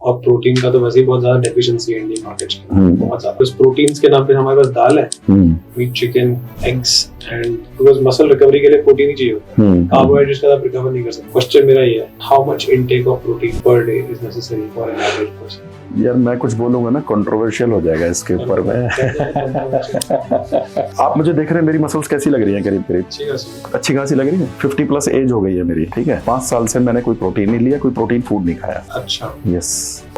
और प्रोटीन का तो वैसे ही बहुत ज्यादा डेफिशिएंसी है इंडियन मार्केट में, बहुत ज्यादा। बस प्रोटीन्स के नाम पे हमारे पास दाल है, meat, chicken, eggs, and because muscle recovery के लिए प्रोटीन ही चाहिए होता है, कार्बोहाइड्रेट्स का आप रिकवर नहीं कर सकते। क्वेश्चन मेरा ये है, how much intake of protein per day is necessary for an average person? यार मैं कुछ बोलूंगा ना कंट्रोवर्शियल हो जाएगा इसके ऊपर में। आप मुझे देख रहे हैं, मेरी मसल्स कैसी लग रही हैं? करीब करीब अच्छी खासी लग रही है। 50+ एज हो गई है मेरी, ठीक है। 5 साल से मैंने कोई प्रोटीन नहीं लिया, कोई प्रोटीन फूड नहीं खाया। अच्छा, यस।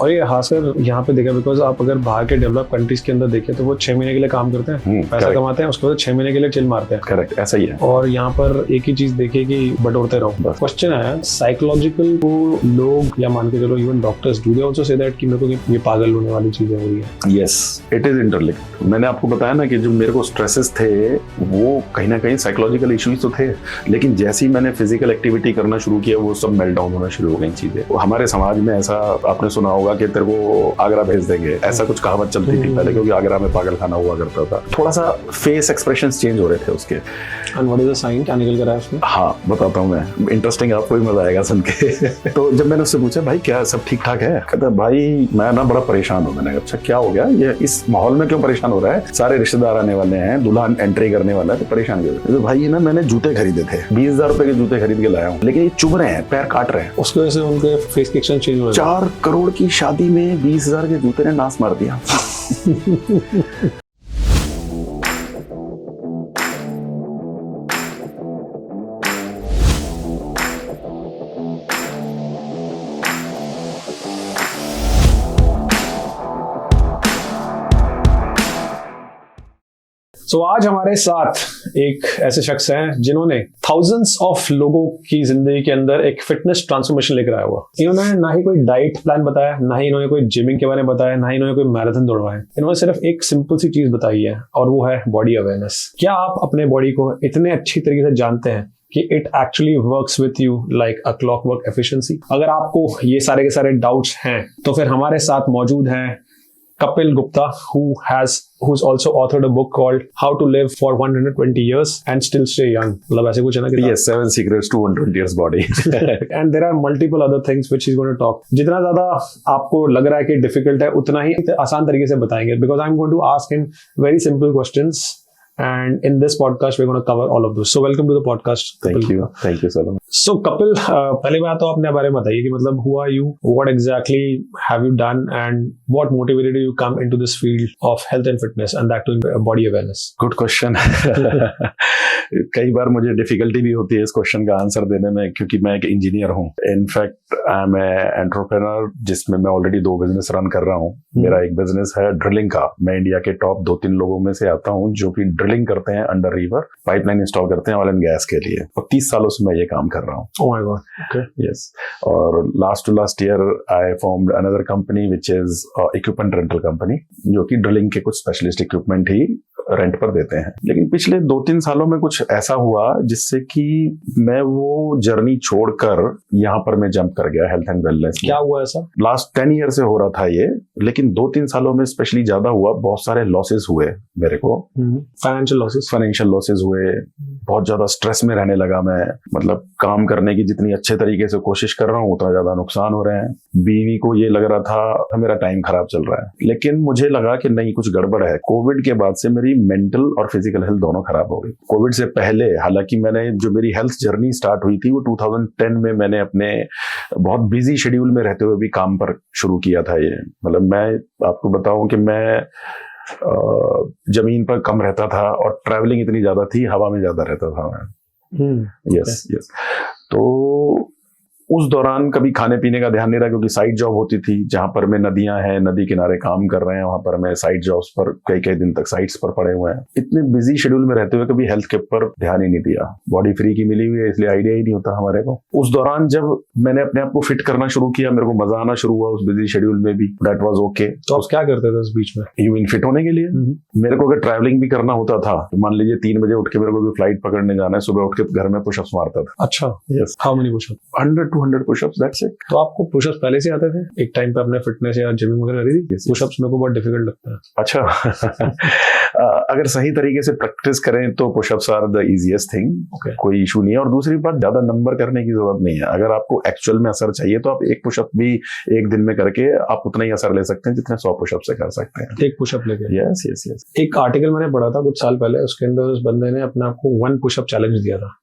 और ये हाँ सर, यहाँ पे देखा, बिकॉज आप अगर बाहर के डेवलप कंट्रीज के अंदर देखें तो वो 6 महीने के लिए काम करते हैं, पैसा कमाते हैं, उसके बाद 6 महीने के लिए चिल मारते हैं। करेक्ट, ऐसा ही है। और यहाँ पर एक ही चीज देखे कि बटोरते रहो। क्वेश्चन आया साइकोलॉजिकल को लोग, या मान के चलो even doctors, do they also say that कि मेरे को ये पागल होने वाली चीजें हो रही है? Yes, it is interlinked. मैंने आपको बताया ना कि जो मेरे को स्ट्रेसेस थे वो कहीं ना कहीं साइकोलॉजिकल इश्यूज तो थे, लेकिन जैसे ही मैंने फिजिकल एक्टिविटी करना शुरू किया वो सब मेल्ट डाउन होना शुरू हो गई चीजें। हमारे समाज में ऐसा आपने सुना होगा कि तेरे को आगरा भेज देंगे, ऐसा कुछ कहावत चलती थी पहले, क्योंकि आगरा में पागल खाना हुआ करता था। थोड़ा सा फेस एक्सप्रेशंस चेंज हो रहे थे उसके। And what is the sign, क्या निकल कर आया उसमें? हाँ बताता हूँ मैं, इंटरेस्टिंग, आपको भी मजा आएगा सुन के। तो जब मैंने उससे पूछा भाई क्या सब ठीक ठाक है, कहता भाई मैं ना बड़ा परेशान हूँ। मैंने कहा अच्छा क्या हो गया, ये इस माहौल में क्यों परेशान हो रहा है? सारे रिश्तेदार आने वाले हैं, दुल्हन एंट्री करने वाला है, तो परेशान क्यों? तो भाई ये ना मैंने जूते खरीदे थे, 20,000 रुपए के जूते खरीद के लाया हूँ, लेकिन ये चुभ रहे हैं, पैर काट रहे हैं। उसकी वजह से उनके फेस के एक्सचेंज चेंज हो रहा है। 4 करोड़ की शादी में 20,000 के जूते ने नाश मार दिया। So, आज हमारे साथ एक ऐसे शख्स हैं जिन्होंने थाउजेंड्स ऑफ लोगों की जिंदगी के अंदर एक फिटनेस ट्रांसफॉर्मेशन लेकर आया हुआ। इन्होंने ना ही कोई डाइट प्लान बताया, ना ही इन्होंने कोई जिमिंग के बारे में बताया, ना ही इन्होंने कोई मैराथन दौड़वाया। इन्होंने सिर्फ एक सिंपल सी चीज बताई है, और वो है बॉडी अवेयरनेस। क्या आप अपने बॉडी को इतने अच्छी तरीके से जानते हैं कि it actually works with you like a clockwork efficiency? अगर आपको ये सारे के सारे डाउट्स हैं तो फिर हमारे साथ मौजूद हैं Kapil Gupta, who's also authored a book called How to Live for 120 Years and Still Stay Young. मतलब ऐसे कुछ है ना? Yes, 7 Secrets to 120 Years Body. And there are multiple other things which he's going to talk. जितना ज्यादा आपको लग रहा है कि difficult है, उतना ही आसान तरीके से बताएंगे. Because I'm going to ask him very simple questions. And in this podcast, we're going to cover all of those. So welcome to the podcast. Thank you so much. So Kapil, पहली बात तो आपने अपने बारे में बताइए कि मतलब who are you, what exactly have you done, and what motivated you to come into this field of health and fitness, and that to body awareness? Good question. कई बार मुझे डिफिकल्टी भी होती है इस क्वेश्चन का आंसर देने में, क्योंकि मैं एक इंजीनियर हूँ। इनफैक्ट आई एम एंटरप्रेन्योर, जिसमें मैं ऑलरेडी 2 बिजनेस रन कर रहा हूँ। मेरा एक बिजनेस है ड्रिलिंग का। मैं इंडिया के टॉप 2-3 लोगों में से आता हूँ जो कि ड्रिलिंग करते हैं अंडर रिवर, पाइपलाइन इंस्टॉल करते हैं ऑयल एंड गैस के लिए, और 30 सालों से मैं ये काम कर रहा हूँ। Oh my God. Okay. Yes. और last year I formed another company which is equipment rental company, जो कि ड्रिलिंग के कुछ स्पेशलिस्ट इक्विपमेंट ही रेंट पर देते हैं। लेकिन पिछले 2-3 सालों में कुछ ऐसा हुआ जिससे कि मैं वो जर्नी छोड़कर यहाँ पर मैं जंप कर गया हेल्थ एंड वेलनेस। क्या हुआ ऐसा? लास्ट 10 ईयर से हो रहा था ये, लेकिन 2-3 सालों में स्पेशली ज्यादा हुआ। बहुत सारे लॉसेस हुए मेरे को, फाइनेंशियल लॉसेस हुए, बहुत ज्यादा स्ट्रेस में रहने लगा मैं। मतलब काम करने की जितनी अच्छे तरीके से कोशिश कर रहा हूँ उतना ज्यादा नुकसान हो रहे हैं। बीवी को ये लग रहा था मेरा टाइम खराब चल रहा है, लेकिन मुझे लगा कि नहीं, कुछ गड़बड़ है। कोविड के बाद से मेरी मेंटल और फिजिकल हेल्थ दोनों खराब हो गई। कोविड से पहले हालांकि मैंने जो मेरी हेल्थ जर्नी स्टार्ट हुई थी वो 2010 में मैंने अपने बहुत बिजी शेड्यूल में रहते हुए भी काम पर शुरू किया था ये। मतलब मैं आपको बताऊं कि मैं जमीन पर कम रहता था और ट्रैवलिंग इतनी ज्यादा थी, हवा में ज्यादा रहता था मैं। यस। तो उस दौरान कभी खाने पीने का ध्यान नहीं रहा, क्योंकि साइड जॉब होती थी जहां पर मैं, नदियां हैं, नदी किनारे काम कर रहे हैं, वहां पर मैं साइड जॉब्स पर कई दिन तक साइट्स पर पड़े हुए हैं। इतने बिजी शेड्यूल में रहते हुए कभी हेल्थ के ऊपर ध्यान ही नहीं दिया। बॉडी फ्री की मिली हुई है इसलिए आइडिया ही नहीं होता हमारे को। उस दौरान जब मैंने अपने आप को फिट करना शुरू किया, मेरे को मजा आना शुरू हुआ उस बिजी शेड्यूल में भी। That was okay. तो आप क्या करते थे उस बीच में? यू मीन फिट होने के लिए? मेरे को अगर ट्रैवलिंग भी करना होता था, मान लीजिए 3 बजे उठ के मेरे को फ्लाइट पकड़ने जाना है, सुबह उठ के घर में पुशअप्स मारता था। अच्छा। Yes. How many pushups? Under 100 pushups, that's it. तो आपको पुशअप्स पहले से आते थे? एक टाइम पे आपने फिटनेस या जिमिंग वगैरह करी थी? पुशअप्स मेरे को बहुत डिफिकल्ट लगता है। अच्छा अगर सही तरीके से प्रैक्टिस करें तो pushups are the easiest thing, कोई इशू नहीं है। और दूसरी बात, ज्यादा नंबर करने की जरूरत नहीं है। अगर आपको एक्चुअल में असर चाहिए तो आप एक पुशअप भी एक दिन में करके आप उतना ही असर ले सकते हैं जितने 100 पुशअप से कर सकते हैं, एक पुशअप लेके। Yes yes yes. एक आर्टिकल मैंने पढ़ा था कुछ साल पहले, उसके अंदर उस बंदे ने अपने आप को 1 पुशअप चैलेंज दिया था।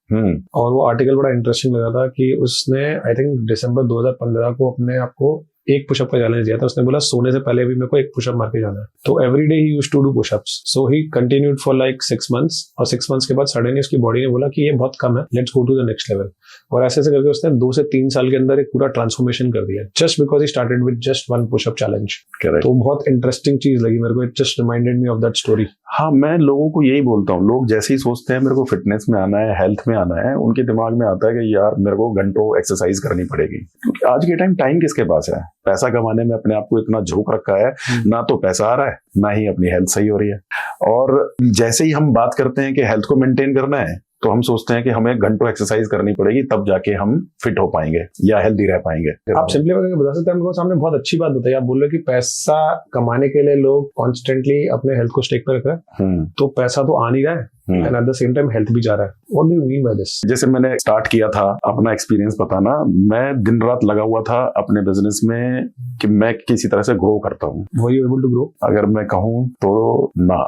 और वो आर्टिकल बड़ा इंटरेस्टिंग लगा था कि उसने आई थिंक दिसंबर 2015 को अपने आप को एक पुशअप का चैलेंज दिया था। उसने बोला सोने से पहले भी मेरे को एक पुशअप मार के जाना है। तो every day he used to do pushups. So he continued for like 6 months, और 6 months के बाद सडनली उसकी बॉडी ने बोला कि ये बहुत कम है, let's go to the next level. और ऐसे ऐसे करके उसने 2 से 3 साल के अंदर एक पूरा ट्रांसफॉर्मेशन कर दिया, just because he started with just 1 pushup challenge. तो बहुत इंटरेस्टिंग चीज लगी मेरे को, it just reminded me of that story. हाँ, मैं लोगों को यही बोलता हूँ, लोग जैसे ही सोचते हैं मेरे को फिटनेस में आना है, हेल्थ में आना है, उनके दिमाग में आता है कि यार मेरे को घंटों एक्सरसाइज करनी पड़ेगी। क्योंकि आज के टाइम किसके पास है? पैसा कमाने में अपने आप को इतना झोंक रखा है, ना तो पैसा आ रहा है, ना ही अपनी हेल्थ सही हो रही है। और जैसे ही हम बात करते हैं कि हेल्थ को मेंटेन करना है, तो हम सोचते हैं कि हमें घंटों एक्सरसाइज करनी पड़ेगी, तब जाके हम फिट हो पाएंगे या हेल्दी रह पाएंगे। आप सिंपली बता सकते हैं? हमको सामने बहुत अच्छी बात बताई। आप बोल रहे हो कि पैसा कमाने के लिए लोग कॉन्स्टेंटली अपने हेल्थ को स्टेक पे रख रहे हैं, तो पैसा तो आ नहीं रहा है and at the same time health भी जा रहा है। What do you mean by this? जैसे मैंने स्टार्ट किया था अपना एक्सपीरियंस बताना, मैं दिन रात लगा हुआ था अपने बिजनेस में कि मैं किसी तरह से ग्रो करता हूँ। Were you able to grow? अगर मैं कहूँ तो ना,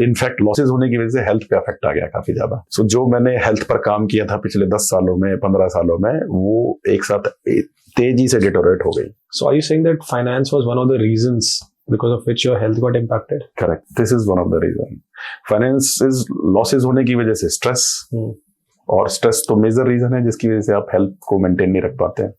इनफैक्ट लॉसेज होने की वजह से हेल्थ पे अफेक्ट आ गया काफी ज्यादा। सो जो मैंने हेल्थ पर काम किया था पिछले 10 सालों में, 15 सालों में, वो एक साथ तेजी से डिटोरेट हो गई। So are you saying that finance was one of the reasons because of which your health got impacted? Correct. This is one of the reason. Finance is losses होने की वजह से स्ट्रेस, और स्ट्रेस तो major reason है जिसकी वजह से आप हेल्थ को मेंटेन नहीं रख पाते हैं।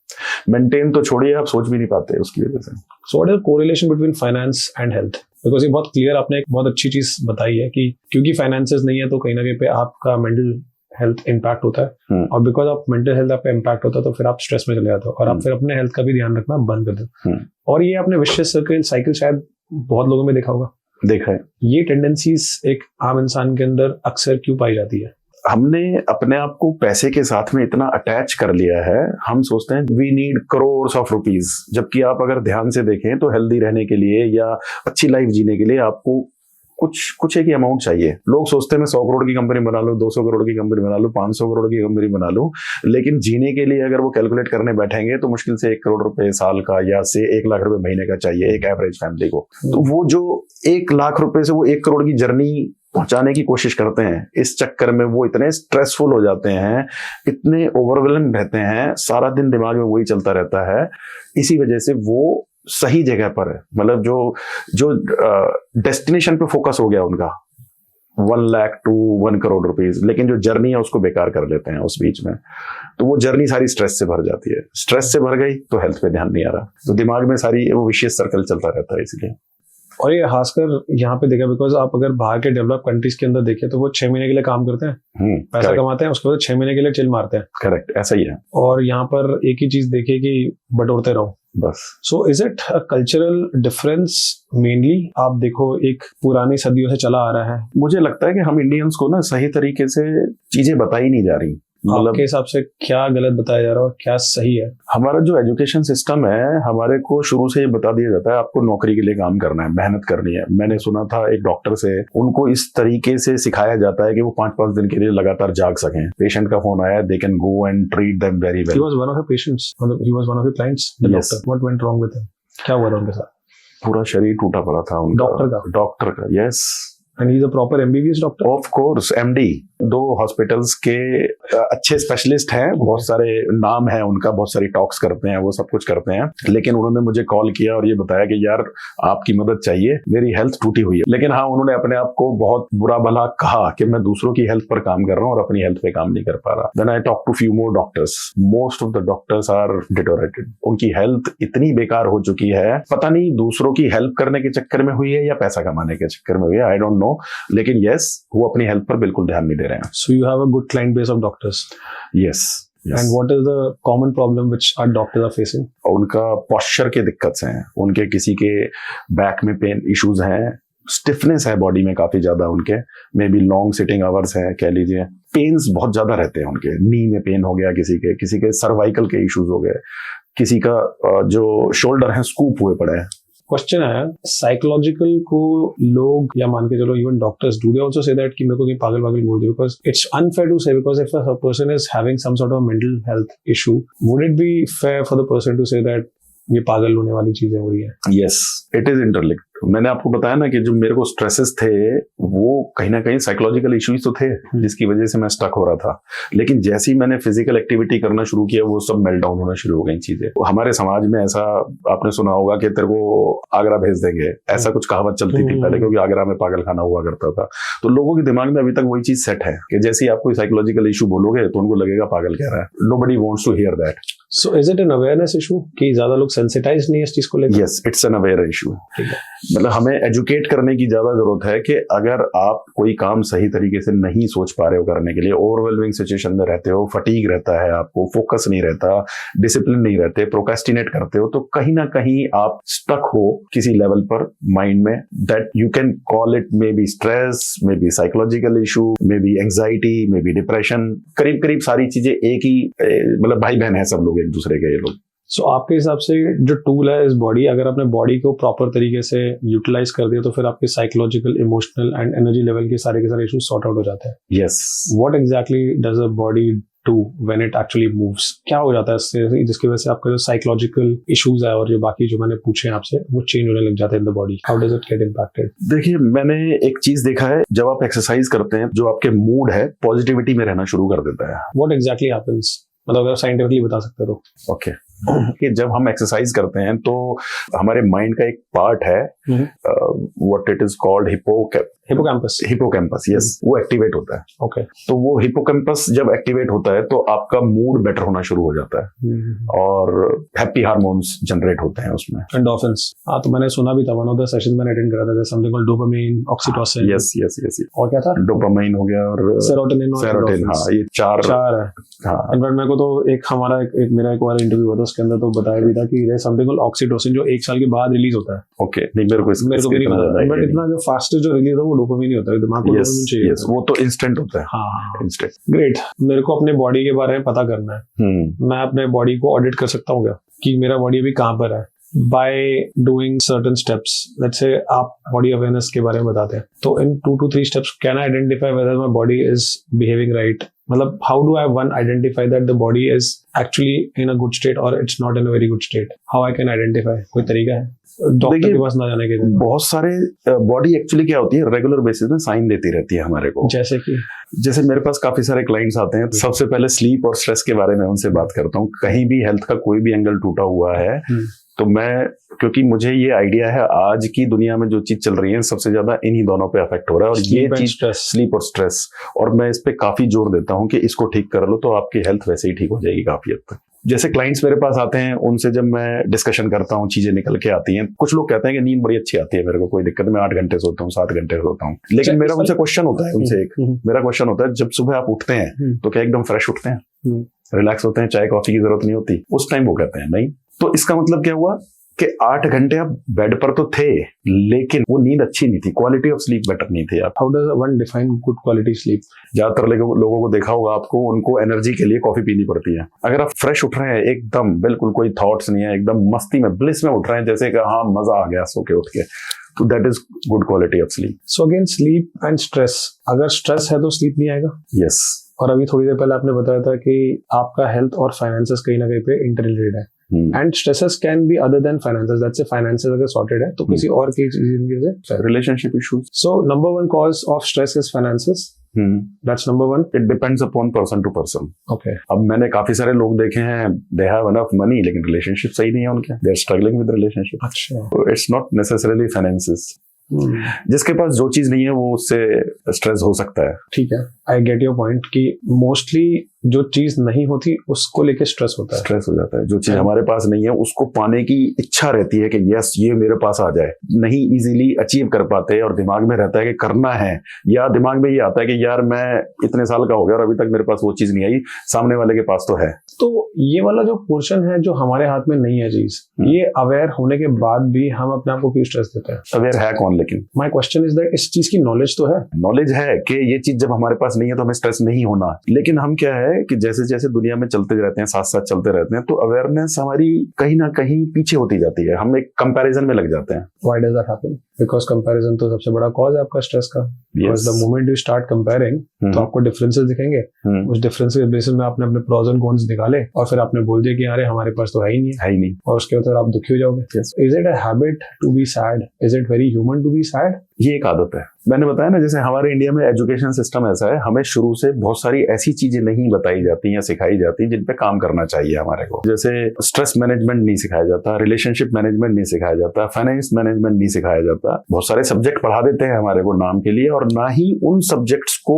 मेंटेन तो छोड़िए, आप सोच भी नहीं पाते उसकी वजह से। So what is the correlation between finance and health? Because ये बहुत क्लियर आपने एक बहुत अच्छी चीज बताई है कि क्योंकि फाइनेंसेस नहीं है तो कहीं ना कहीं पे आपका मेंटल हेल्थ इम्पैक्ट होता है, और बिकॉज आप मेंटल हेल्थ आपका इम्पैक्ट होता है तो फिर आप स्ट्रेस में चले जाते हो और आप फिर अपने हेल्थ का भी ध्यान रखना बंद कर देते हो। और ये आपने विशियस साइकिल शायद बहुत लोगों में देखा होगा। देखा है। ये टेंडेंसीज एक आम इंसान के अंदर अक्सर क्यों पाई जाती है? हमने अपने आप को पैसे के साथ में इतना अटैच कर लिया है, हम सोचते हैं we need crore of rupees, जबकि आप अगर ध्यान से देखें तो हेल्दी रहने के लिए या अच्छी लाइफ जीने के लिए आपको कुछ एक अमाउंट चाहिए। लोग सोचते हैं मैं 100 करोड़ की कंपनी बना लूं, 200 करोड़ की कंपनी बना लूं, 500 करोड़ की कंपनी बना लूं, लेकिन जीने के लिए अगर वो कैलकुलेट करने बैठेंगे तो मुश्किल से 1 करोड़ रुपए साल का या से 1 लाख रुपए महीने का चाहिए एक एवरेज फैमिली को। तो वो जो 1 लाख रुपए से वो 1 करोड़ की जर्नी पहुंचाने की कोशिश करते हैं, इस चक्कर में वो इतने स्ट्रेसफुल हो जाते हैं, इतने ओवरवेलम रहते हैं, सारा दिन दिमाग में वही चलता रहता है। इसी वजह से वो सही जगह पर है, मतलब जो डेस्टिनेशन पे फोकस हो गया उनका 1 लाख टू 1 करोड़ रुपीज, लेकिन जो जर्नी है उसको बेकार कर लेते हैं उस बीच में। तो वो जर्नी सारी स्ट्रेस से भर जाती है, स्ट्रेस से भर गई तो हेल्थ पे ध्यान नहीं आ रहा, तो दिमाग में सारी वो विशियस सर्कल चलता रहता है। इसलिए और ये खासकर यहाँ पे देखा, बिकॉज आप अगर बाहर के डेवलप कंट्रीज के अंदर देखें तो वो 6 महीने के लिए काम करते हैं, पैसा कमाते हैं, उसके बाद 6 महीने के लिए चिल मारते हैं। करेक्ट, ऐसा ही है। और यहाँ पर एक ही चीज देखे कि बटोरते रहो बस। सो is it a cultural difference mainly? आप देखो एक पुरानी सदियों से चला आ रहा है। मुझे लगता है कि हम इंडियंस को ना सही तरीके से चीजें बताई नहीं जा रही। आपके हिसाब से क्या गलत बताया जा रहा है और क्या सही है? हमारा जो एजुकेशन सिस्टम है, हमारे को शुरू से ये बता दिया जाता है आपको नौकरी के लिए काम करना है, मेहनत करनी है। मैंने सुना था एक डॉक्टर से, उनको इस तरीके से सिखाया जाता है कि वो 5-5 दिन के लिए लगातार जाग सकें। पेशेंट का फोन आया, they can go and treat them very well. He was one of your patients, he was one of your clients, the Yes. doctor. What went wrong with him? क्या हुआ था उनके साथ? पूरा शरीर टूटा पड़ा था उनका। डॉक्टर का yes. And he's a proper MBBS doctor? Of course, MD। 2 hospitals के अच्छे स्पेशलिस्ट हैं, बहुत सारे नाम है उनका, बहुत सारी टॉक्स करते हैं, वो सब कुछ करते हैं। लेकिन उन्होंने मुझे कॉल किया और ये बताया कि यार आपकी मदद चाहिए, मेरी हेल्थ टूटी हुई है। लेकिन हाँ, उन्होंने अपने आप को बहुत बुरा भला कहा कि मैं दूसरों की हेल्थ पर काम कर रहा हूँ और अपनी हेल्थ पे काम नहीं कर पा रहा। Then I talked to few more doctors. Most of the doctors are deteriorated. उनकी हेल्थ इतनी बेकार हो चुकी है, पता नहीं दूसरों की हेल्प करने के चक्कर में हुई है या पैसा कमाने के चक्कर में हुई है, आई डोंट नो। लेकिन यस, वो अपनी हेल्थ पर बिल्कुल ध्यान नहीं दे रहे हैं। So you have a good client base of doctors? Yes. Yes. And what is the common problem which our doctors are facing? उनका पोस्चर के दिक्कत हैं, उनके किसी के बैक में पेन इश्यूज हैं, स्टिफनेस है बॉडी में काफी ज्यादा उनके, may be long sitting hours है कह लीजिए, पेन्स बहुत ज्यादा रहते हैं उनके, नी में पेन हो गया किसी के सर्वाइकल के इश्यूज हो गए, किसी का जो शोल्डर है स्कूप हुए पड़े हैं। क्वेश्चन है साइकोलॉजिकल को लोग या मान के चलो even doctors do they also say that कि मेरे को कहीं पागल बोल दे, because it's unfair to say, because if a person is having some sort of mental health issue, would it be fair for the person to say that ये पागल होने वाली चीजें हो रही है? Yes, it is interlinked. मैंने आपको बताया ना कि जो मेरे को स्ट्रेसेस थे वो कहीं ना कहीं साइकोलॉजिकल इश्यूज तो थे जिसकी वजह से मैं स्टक हो रहा था, लेकिन जैसे ही मैंने फिजिकल एक्टिविटी करना शुरू किया वो सब मेल्ट डाउन होना शुरू हो गई चीजें। हमारे समाज में ऐसा आपने सुना होगा कि तेरे को आगरा भेज देंगे, ऐसा कुछ कहावत चलती थी पहले, क्योंकि आगरा में पागल खाना हुआ करता था। तो लोगों के दिमाग में अभी तक वही चीज सेट है कि जैसे ही आप कोई साइकोलॉजिकल इशू बोलोगे तो उनको लगेगा पागल कह रहा है। Nobody wants to hear that. So is it an awareness issue कि ज्यादा लोग सेंसिटाइज नहीं है इस चीज को लेकर? Yes, it's an aware issue. मतलब हमें एजुकेट करने की ज्यादा जरूरत है कि अगर आप कोई काम सही तरीके से नहीं सोच पा रहे हो करने के लिए, ओवरवेलमिंग सिचुएशन में रहते हो, फटीग रहता है, आपको फोकस नहीं रहता, डिसिप्लिन नहीं रहते, प्रोक्रेस्टिनेट करते हो, तो कहीं ना कहीं आप स्टक हो किसी लेवल पर माइंड में, that you can call it may be stress, may be psychological issue, may be anxiety, may be depression. करीब करीब सारी चीजें एक ही मतलब भाई बहन है सब लोग एक दूसरे के ये लोग। सो आपके हिसाब से जो टूल है इस बॉडी, अगर आपने बॉडी को प्रॉपर तरीके से यूटिलाइज कर दिया तो फिर आपके psychological, emotional and energy level के सारे इशूज सॉर्ट आउट हो जाते हैं? Yes. What exactly does a body do when it actually moves? क्या हो जाता है इससे जिसकी वजह से आपका जो साइकोलॉजिकल इश्यूज है और जो बाकी जो मैंने पूछे आपसे वो चेंज होने लग जाते हैं in the body? How does it get impacted? देखिए, मैंने एक चीज देखा है, जब आप एक्सरसाइज करते हैं जो आपके मूड है पॉजिटिविटी में रहना शुरू कर देता है। What exactly happens? मतलब अगर साइंटिफिकली बता सकते तो। ओके, कि जब हम एक्सरसाइज करते हैं तो हमारे माइंड का एक पार्ट है, what it is called hippocampus, yes, वो एक्टिवेट होता है। ओके, तो वो हिपोकैम्पस जब एक्टिवेट होता है तो आपका मूड बेटर होना शुरू हो जाता है और हैप्पी हार्मोन्स जनरेट होते हैं उसमें, एंडोर्फिन्स। हाँ, तो मैंने सुना भी था, वन ऑफ द सेशंस मैंने अटेंड करा था, something called dopamine, oxytocin. Yes yes yes. और क्या था? डोपामाइन हो गया और सेरोटोनिन। हाँ, ये चार है। हाँ, इनफैक्ट मेरे को तो मेरा एक बार इंटरव्यू हुआ था, उसके अंदर तो बताया भी था कि समथिंग कॉल्ड ऑक्सीटोसिन जो 1 साल के बाद रिलीज होता है। ओके, नहीं मेरे को भी नहीं पता, बट इतना जो फास्टेस्ट जो रिलीज है वो डोपामाइन ही होता है, दिमाग को डोपामाइन चाहिए। यस, वो तो इंस्टेंट होता है। हाँ, इंस्टेंट। ग्रेट। मेरे को अपने बॉडी के बारे में पता करना है, मैं अपने बॉडी को ऑडिट कर सकता हूँ क्या कि मेरा बॉडी अभी कहाँ पर है? by doing certain steps. Let's say आप body awareness के बारे में बताते हैं, तो in 2 to 3 steps can I identify whether my body is behaving right? मतलब how do I identify that the body is actually in a good state or it's not in a very good state? How I can identify? कोई तरीका है doctor के पास ना जाने के? बहुत सारे बॉडी एक्चुअली क्या होती है, रेगुलर बेसिस में साइन देती रहती है हमारे को। जैसे मेरे पास काफी सारे क्लाइंट्स आते हैं, सबसे पहले स्लीप और स्ट्रेस के बारे में उनसे बात करता हूँ। कहीं भी हेल्थ का कोई भी एंगल टूटा हुआ है तो मैं, क्योंकि मुझे ये आइडिया है आज की दुनिया में जो चीज चल रही है सबसे ज्यादा इन्हीं दोनों पे अफेक्ट हो रहा है, और ये चीज स्लीप और स्ट्रेस, और मैं इस पे काफी जोर देता हूँ कि इसको ठीक कर लो तो आपकी हेल्थ वैसे ही ठीक हो जाएगी काफी हद तक। जैसे क्लाइंट्स मेरे पास आते हैं, उनसे जब मैं डिस्कशन करता हूँ चीजें निकल के आती हैं। कुछ लोग कहते हैं कि नींद बड़ी अच्छी आती है, मेरे को कोई दिक्कत, मैं 8 घंटे सोता हूँ, 7 घंटे सोता हूँ, लेकिन मेरा उनसे क्वेश्चन होता है, मेरा क्वेश्चन होता है, जब सुबह आप उठते हैं तो क्या एकदम फ्रेश उठते हैं, रिलैक्स होते हैं, चाय कॉफी की जरूरत नहीं होती? उस टाइम वो कहते हैं नहीं। तो इसका मतलब क्या हुआ कि 8 घंटे आप बेड पर तो थे लेकिन वो नींद अच्छी नहीं थी, क्वालिटी ऑफ स्लीप बेटर नहीं थी। How does one define good quality sleep? ज्यादातर लोगों को देखा होगा आपको, उनको एनर्जी के लिए कॉफी पीनी पड़ती है। अगर आप फ्रेश उठ रहे हैं, एकदम बिल्कुल कोई थॉट्स नहीं है, एकदम मस्ती में, ब्लिस में उठ रहे हैं, जैसे कि हाँ मजा आ गया सो के उठ के, तो that is good quality of sleep. So again sleep and stress, अगर स्ट्रेस है तो स्लीप नहीं आएगा। यस। और अभी थोड़ी देर पहले आपने बताया था कि आपका हेल्थ और फाइनेंसेस कहीं ना कहीं पे इंटररिलेटेड है, and stresses can be other than finances. Let's say finances अगर सॉर्टेड है तो किसी और की चीज से relationship issues. So number 1 cause of stress is finances. That's number 1. It depends upon person to person. Okay. अब मैंने काफी सारे लोग देखे हैं, they have enough money लेकिन रिलेशनशिप सही नहीं है उनके, they are struggling with relationship. अच्छा. So it's not necessarily finances. जिसके पास जो चीज नहीं है वो उससे स्ट्रेस हो सकता है। ठीक है, आई गेट योर पॉइंट कि मोस्टली जो चीज नहीं होती उसको लेके स्ट्रेस होता है। स्ट्रेस हो जाता है। जो चीज हमारे पास नहीं है उसको पाने की इच्छा रहती है कि यस ये मेरे पास आ जाए, नहीं इजीली अचीव कर पाते और दिमाग में रहता है कि करना है, या दिमाग में ये आता है कि यार मैं इतने साल का हो गया और अभी तक मेरे पास वो चीज नहीं आई, सामने वाले के पास तो है। तो ये वाला जो पोर्शन है जो हमारे हाथ में नहीं है चीज, ये अवेयर होने के बाद भी हम अपने आप को क्यों स्ट्रेस देते हैं? अवेयर है कौन? लेकिन माय क्वेश्चन इज दैट इस चीज की नॉलेज तो है, नॉलेज है कि ये चीज जब हमारे पास नहीं है तो हमें स्ट्रेस नहीं होना, लेकिन हम क्या है कि जैसे जैसे दुनिया में चलते रहते हैं, साथ साथ चलते रहते हैं, तो अवेयरनेस हमारी कहीं ना कहीं पीछे होती जाती है, हम एक कंपैरिजन में लग जाते हैं। Why does that happen? Because comparison तो सबसे बड़ा कॉज है आपका स्ट्रेस का। Because the moment you start comparing तो आपको डिफरेंसेस दिखेंगे, उस डिफरेंसेस के बेसिस में आपने अपने प्रोज एंड कॉन्स निकाले और फिर आपने बोल दिया कि अरे हमारे पास तो है ही नहीं, और उसके बाद आप दुखी हो जाओगे। Is it a habit to be sad? Is it very human to be sad? ये एक आदत है। मैंने बताया ना, जैसे हमारे इंडिया में एजुकेशन सिस्टम ऐसा है, हमें शुरू से बहुत सारी ऐसी चीजें नहीं बताई जाती या सिखाई जाती जिन पे काम करना चाहिए हमारे को। जैसे स्ट्रेस मैनेजमेंट नहीं सिखाया जाता, रिलेशनशिप मैनेजमेंट नहीं सिखाया जाता, फाइनेंस मैनेजमेंट नहीं सिखाया जाता। बहुत सारे सब्जेक्ट पढ़ा देते हैं हमारे को नाम के लिए, और ना ही उन सब्जेक्ट्स को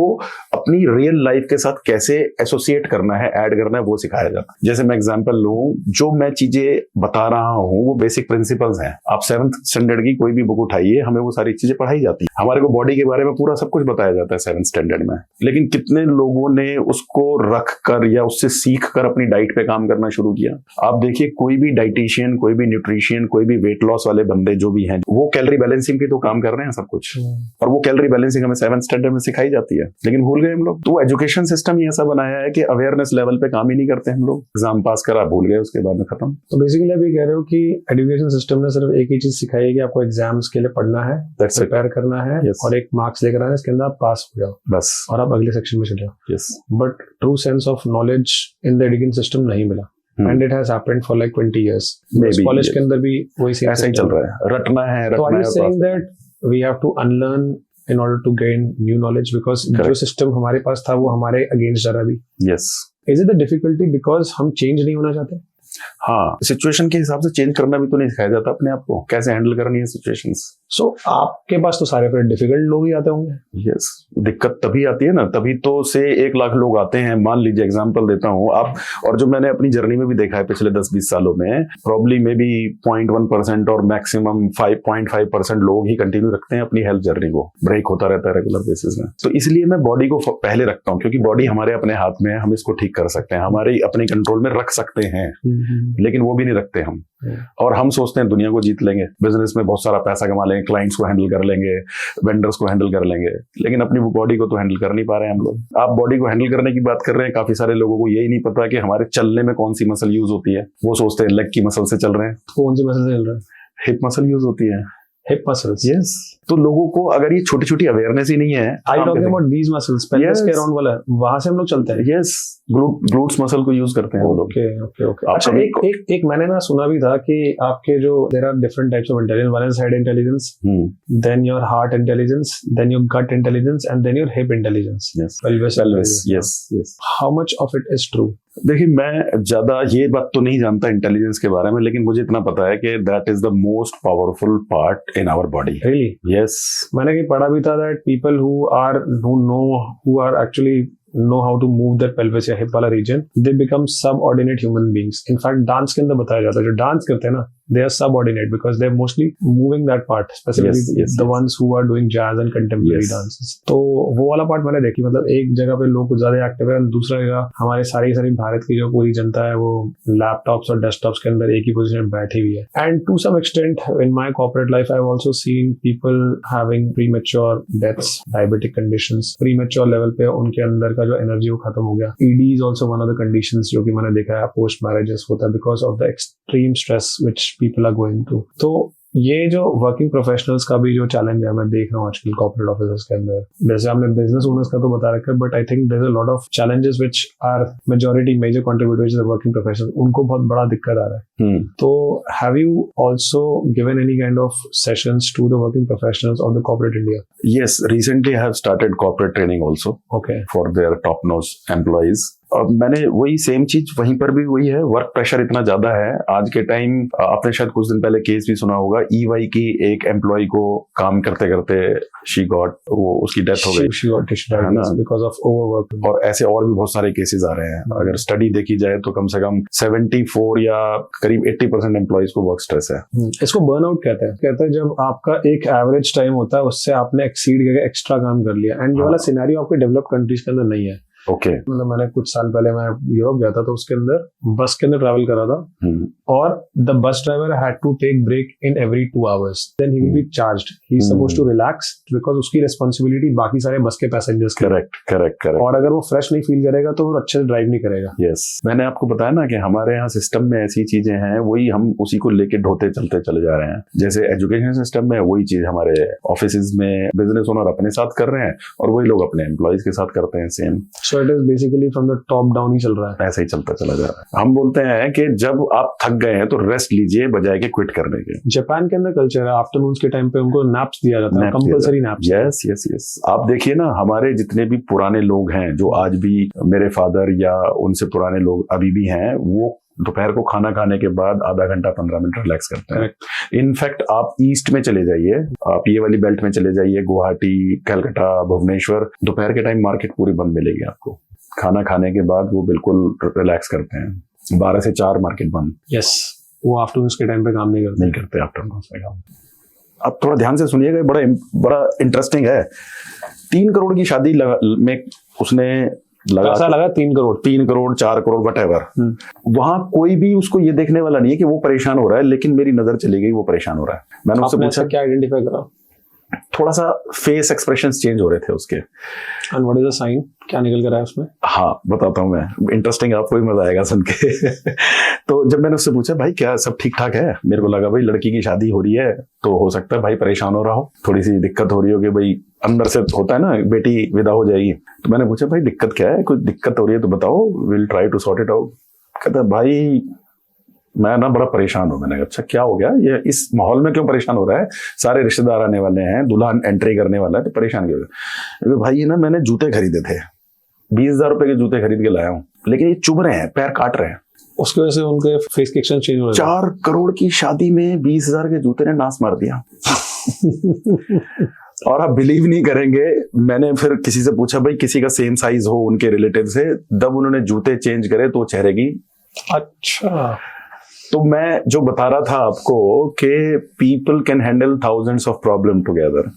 अपनी रियल लाइफ के साथ कैसे एसोसिएट करना है, ऐड करना है, वो सिखाया जाता है। जैसे मैं एग्जांपल लूं, जो मैं चीजें बता रहा हूं वो बेसिक प्रिंसिपल्स हैं। आप 7th स्टैंडर्ड की कोई भी बुक उठाइए, हमें वो सारी चीजें पढ़ाई जाती है। हमारे को बॉडी के बारे में पूरा सब कुछ बताया जाता है 7th स्टैंडर्ड में, लेकिन कितने लोगों ने उसको रख कर या उससे सीख कर अपनी डाइट पे काम करना शुरू किया? आप देखिए, कोई भी डाइटिशियन, कोई भी न्यूट्रिशियन, कोई भी वेट लॉस वाले बंदे जो भी हैं, वो कैलोरी बैलेंसिंग की तो काम कर रहे हैं सब कुछ, और वो कैलोरी बैलेंसिंग हमें 7th स्टैंडर्ड में सिखाई जाती है, लेकिन भूल गए हम लोग। तो एजुकेशन सिस्टम ही ऐसा बनाया है कि अवेयरनेस लेवल पे काम ही नहीं करते हम लोग। एग्जाम पास करा, भूल गए, उसके बाद में खत्म। तो बेसिकली अभी कह रहे हो कि एजुकेशन सिस्टम ने सिर्फ एक ही चीज सिखाई है कि आपको एग्जाम्स के लिए पढ़ना है, प्रिपेयर करना है, और एक मार्क्स लेकर आना है, इसके अंदर आप पास हो जाओ बस, और आप अगले सेक्शन में चले जाओ। But true sense of knowledge in the education system नहीं मिला। And it has happened for like 20 years. College के अंदर भी वही ऐसा ही चल रहा है, रटना है। So are you saying that we have to unlearn in order to gain new knowledge, because जो सिस्टम हमारे पास था वो हमारे अगेंस्ट जा रहा अभी? Yes. Is it the difficulty because हम चेंज नहीं होना चाहते? हाँ, सिचुएशन के हिसाब से चेंज करना भी तो नहीं सिखाया जाता अपने आप को, कैसे हैंडल करनी है सिचुएशंस। सो आपके पास तो सारे फिर डिफिकल्ट लोग ही आते होंगे। यस, दिक्कत तभी आती है ना, तभी तो से 1 लाख लोग आते हैं। मान लीजिए, एग्जांपल देता हूँ आप, और जो मैंने अपनी जर्नी में भी देखा है पिछले 10-20 सालों में, प्रॉब्ली में भी 0.1% और मैक्सिमम 5.5% लोग ही कंटिन्यू रखते हैं अपनी हेल्थ जर्नी को। ब्रेक होता रहता है रेगुलर बेसिस में। तो इसलिए मैं बॉडी को पहले रखता हूँ, क्योंकि बॉडी हमारे अपने हाथ में है, हम इसको ठीक कर सकते हैं, हमारे अपने कंट्रोल में रख सकते हैं, लेकिन वो भी नहीं रखते हम। और हम सोचते हैं दुनिया को जीत लेंगे, बिजनेस में बहुत सारा पैसा कमा लेंगे, क्लाइंट्स को हैंडल कर लेंगे, वेंडर्स को हैंडल कर लेंगे, लेकिन अपनी बॉडी को तो हैंडल कर नहीं पा रहे हैं हम लोग। आप बॉडी को हैंडल करने की बात कर रहे हैं, काफी सारे लोगों को यही नहीं पता कि हमारे चलने में कौन सी मसल यूज होती है। वो सोचते हैं लेग की मसल से चल रहे हैं। कौन सी मसल से चल रहा है? हिप मसल यूज होती है। Hip muscles? यस। तो लोगों को अगर ये छोटी छोटी अवेयरनेस ही नहीं है, I talking about these muscles, pelvis के अराउंड वाला, वहां से हम लोग चलते हैं। यस, ग्लूट्स मसल को यूज करते हैं वो लोग। Okay okay okay. अच्छा, एक मैंने ना सुना भी था कि आपके जो there are different types of intelligence, one is head intelligence, then your heart intelligence, then your gut intelligence, and then your hip intelligence. Yes, pelvis. Yes. How much of it is true? देखिए, मैं ज्यादा ये बात तो नहीं जानता intelligence के बारे में, लेकिन मुझे इतना पता है कि that is the most powerful part in our body. Really? Yes. मैंने कहीं पढ़ा भी था that people who are actually know how to move their pelvis या hip वाला region, they become subordinate human beings. In fact, dance के अंदर बताया जाता है, जो डांस करते हैं ना, they are subordinate because they are mostly moving that part, specifically the ones who are doing jazz and contemporary dances. तो वो वाला पार्ट मैंने देखी, मतलब एक जगह पे लोग कुछ ज्यादा एक्टिव है, दूसरा जगह हमारे सारी भारत की जो पूरी जनता है वो लैपटॉप्स और डेस्कटॉप्स के अंदर एक ही पोजीशन में बैठी हुई है। And to some extent in my corporate life I have also seen people having premature deaths, diabetic conditions. Premature level पे उनके अंदर का जो एनर्जी वो खत्म हो गया। ED is also one of the conditions जो कि मैंने देखा है पोस्ट मैरिजेस होता है because of the extreme stress which people are going through. तो ये जो वर्किंग प्रोफेशनल्स का भी जो चैलेंज है मैं देख रहा हूँ आजकल कॉर्पोरेट ऑफिसर्स के अंदर, जैसे आपने बिजनेस ओनर्स का तो बता रखा है, but I think there is a lot of challenges which are majority major contributors the working professionals, उनको बहुत बड़ा दिक्कत आ रहा है। तो have you also given any kind of sessions to the working professionals of the corporate India? Yes, recently I have started corporate training also. Okay. For their top-notch employees. मैंने वही सेम चीज वहीं पर भी वही है, वर्क प्रेशर इतना ज्यादा है आज के टाइम। आपने शायद कुछ दिन पहले केस भी सुना होगा, EY की एक एम्प्लॉय को काम करते करते उसकी डेथ हो गई बिकॉज ऑफ ओवरवर्क। और ऐसे और भी बहुत सारे केसेस आ रहे हैं। अगर स्टडी देखी जाए तो कम से कम 74 या करीब 80% एम्प्लॉयज को वर्क स्ट्रेस है। इसको बर्नआउट कहते हैं जब आपका एक एवरेज टाइम होता है उससे आपने एक्सीड करके एक्स्ट्रा काम कर लिया, एंड ये वाला सिनेरियो आपके डेवलप्ड कंट्रीज के अंदर नहीं है। ओके मतलब मैंने कुछ साल पहले मैं यूरोप गया था, तो उसके अंदर बस के अंदर ट्रैवल करा था, और the bus driver had to take break in every 2 hours, then he will be charged, he is supposed to relax, because उसकी रिस्पांसिबिलिटी बाकी सारे बस के पैसेंजर्स की। करेक्ट। और अगर वो फ्रेश नहीं फील करेगा तो वो अच्छे से ड्राइव नहीं करेगा। यस, मैंने आपको बताया ना कि हमारे यहाँ सिस्टम में ऐसी चीजें हैं, वही हम उसी को लेके ढोते चलते चले जा रहे हैं। जैसे एजुकेशन सिस्टम में वही चीज हमारे ऑफिस में बिजनेस ओनर अपने साथ कर रहे हैं, और वही लोग अपने एम्प्लॉयज के साथ करते हैं same. So it is basically from the top down ही चल रहा है, ऐसा ही चलता चला जा रहा है। हम बोलते हैं कि जब आप थक गए हैं तो रेस्ट लीजिए बजाय के क्विट करने के। जापान के अंदर कल्चर है, आफ्टरनून्स के टाइम पे उनको नैप्स दिया जाता है, कंपल्सरी नैप्स। यस। आप देखिए ना, हमारे जितने भी पुराने लोग हैं, जो आज भी मेरे फादर या उनसे पुराने लोग अभी भी हैं, वो दोपहर को खाना खाने के बाद आधा घंटा 15 मिनट रिलैक्स करते हैं। इनफैक्ट आप ईस्ट में चले जाइए, आप ये वाली बेल्ट में चले जाइए, गुवाहाटी, कलकत्ता, भुवनेश्वर, दोपहर के टाइम मार्केट पूरी बंद मिलेगी आपको। खाना खाने के बाद वो बिल्कुल रिलैक्स करते हैं। 12 से 4 मार्केट बंद। यस, वो आफ्टरनून के टाइम पे काम नहीं करते आफ्टरनून में काम। अब थोड़ा ध्यान से सुनिएगा, बड़ा इंटरेस्टिंग है। 3 करोड़ की शादी में उसने लगा 3 करोड़ 4 करोड़ वटएवर। वहां कोई भी उसको ये देखने वाला नहीं है कि वो परेशान हो रहा है, लेकिन मेरी नजर चली गई वो परेशान हो रहा है। मैंने उससे पूछा क्या आइडेंटिफाई करा, थोड़ा सा फेस एक्सप्रेशंस चेंज हो रहे थे उसके। And what is the sign, क्या निकल कर आया उसमें? हाँ, बताता हूँ मैं, इंटरेस्टिंग, आपको भी मजा आएगा सुन के। तो जब मैंने उससे पूछा भाई क्या सब ठीक ठाक है, मेरे को लगा भाई लड़की की शादी हो रही है तो हो सकता है भाई परेशान हो रहा हो, थोड़ी सी दिक्कत हो रही हो कि भाई अंदर से होता है ना बेटी विदा हो जाएगी। तो मैंने पूछा भाई दिक्कत क्या है, कुछ दिक्कत हो रही है तो बताओ, will try to sort it out. कहता भाई मैं ना बड़ा परेशान हूं। मैंने कहा अच्छा क्या हो गया, ये इस माहौल में क्यों परेशान हो रहा है, सारे रिश्तेदार आने वाले हैं, दुल्हन एंट्री करने वाला है, तो परेशान क्यों? भाई ये ना मैंने जूते खरीदे थे, 20,000 रुपए के जूते खरीद के लाया हूँ, लेकिन ये चुभ रहे हैं, पैर काट रहे हैं। उसकी वजह से उनके फेस के एक्शन चेंज हो रहे हैं। 4 करोड़ की शादी में 20,000 के जूते ने नाश मार दिया। और आप बिलीव नहीं करेंगे, मैंने फिर किसी से पूछा भाई किसी का सेम साइज हो उनके रिलेटिव से, जब उन्होंने जूते चेंज करे तो चेहरे की। अच्छा, तो मैं जो बता रहा था आपको कि people can handle thousands of problem together,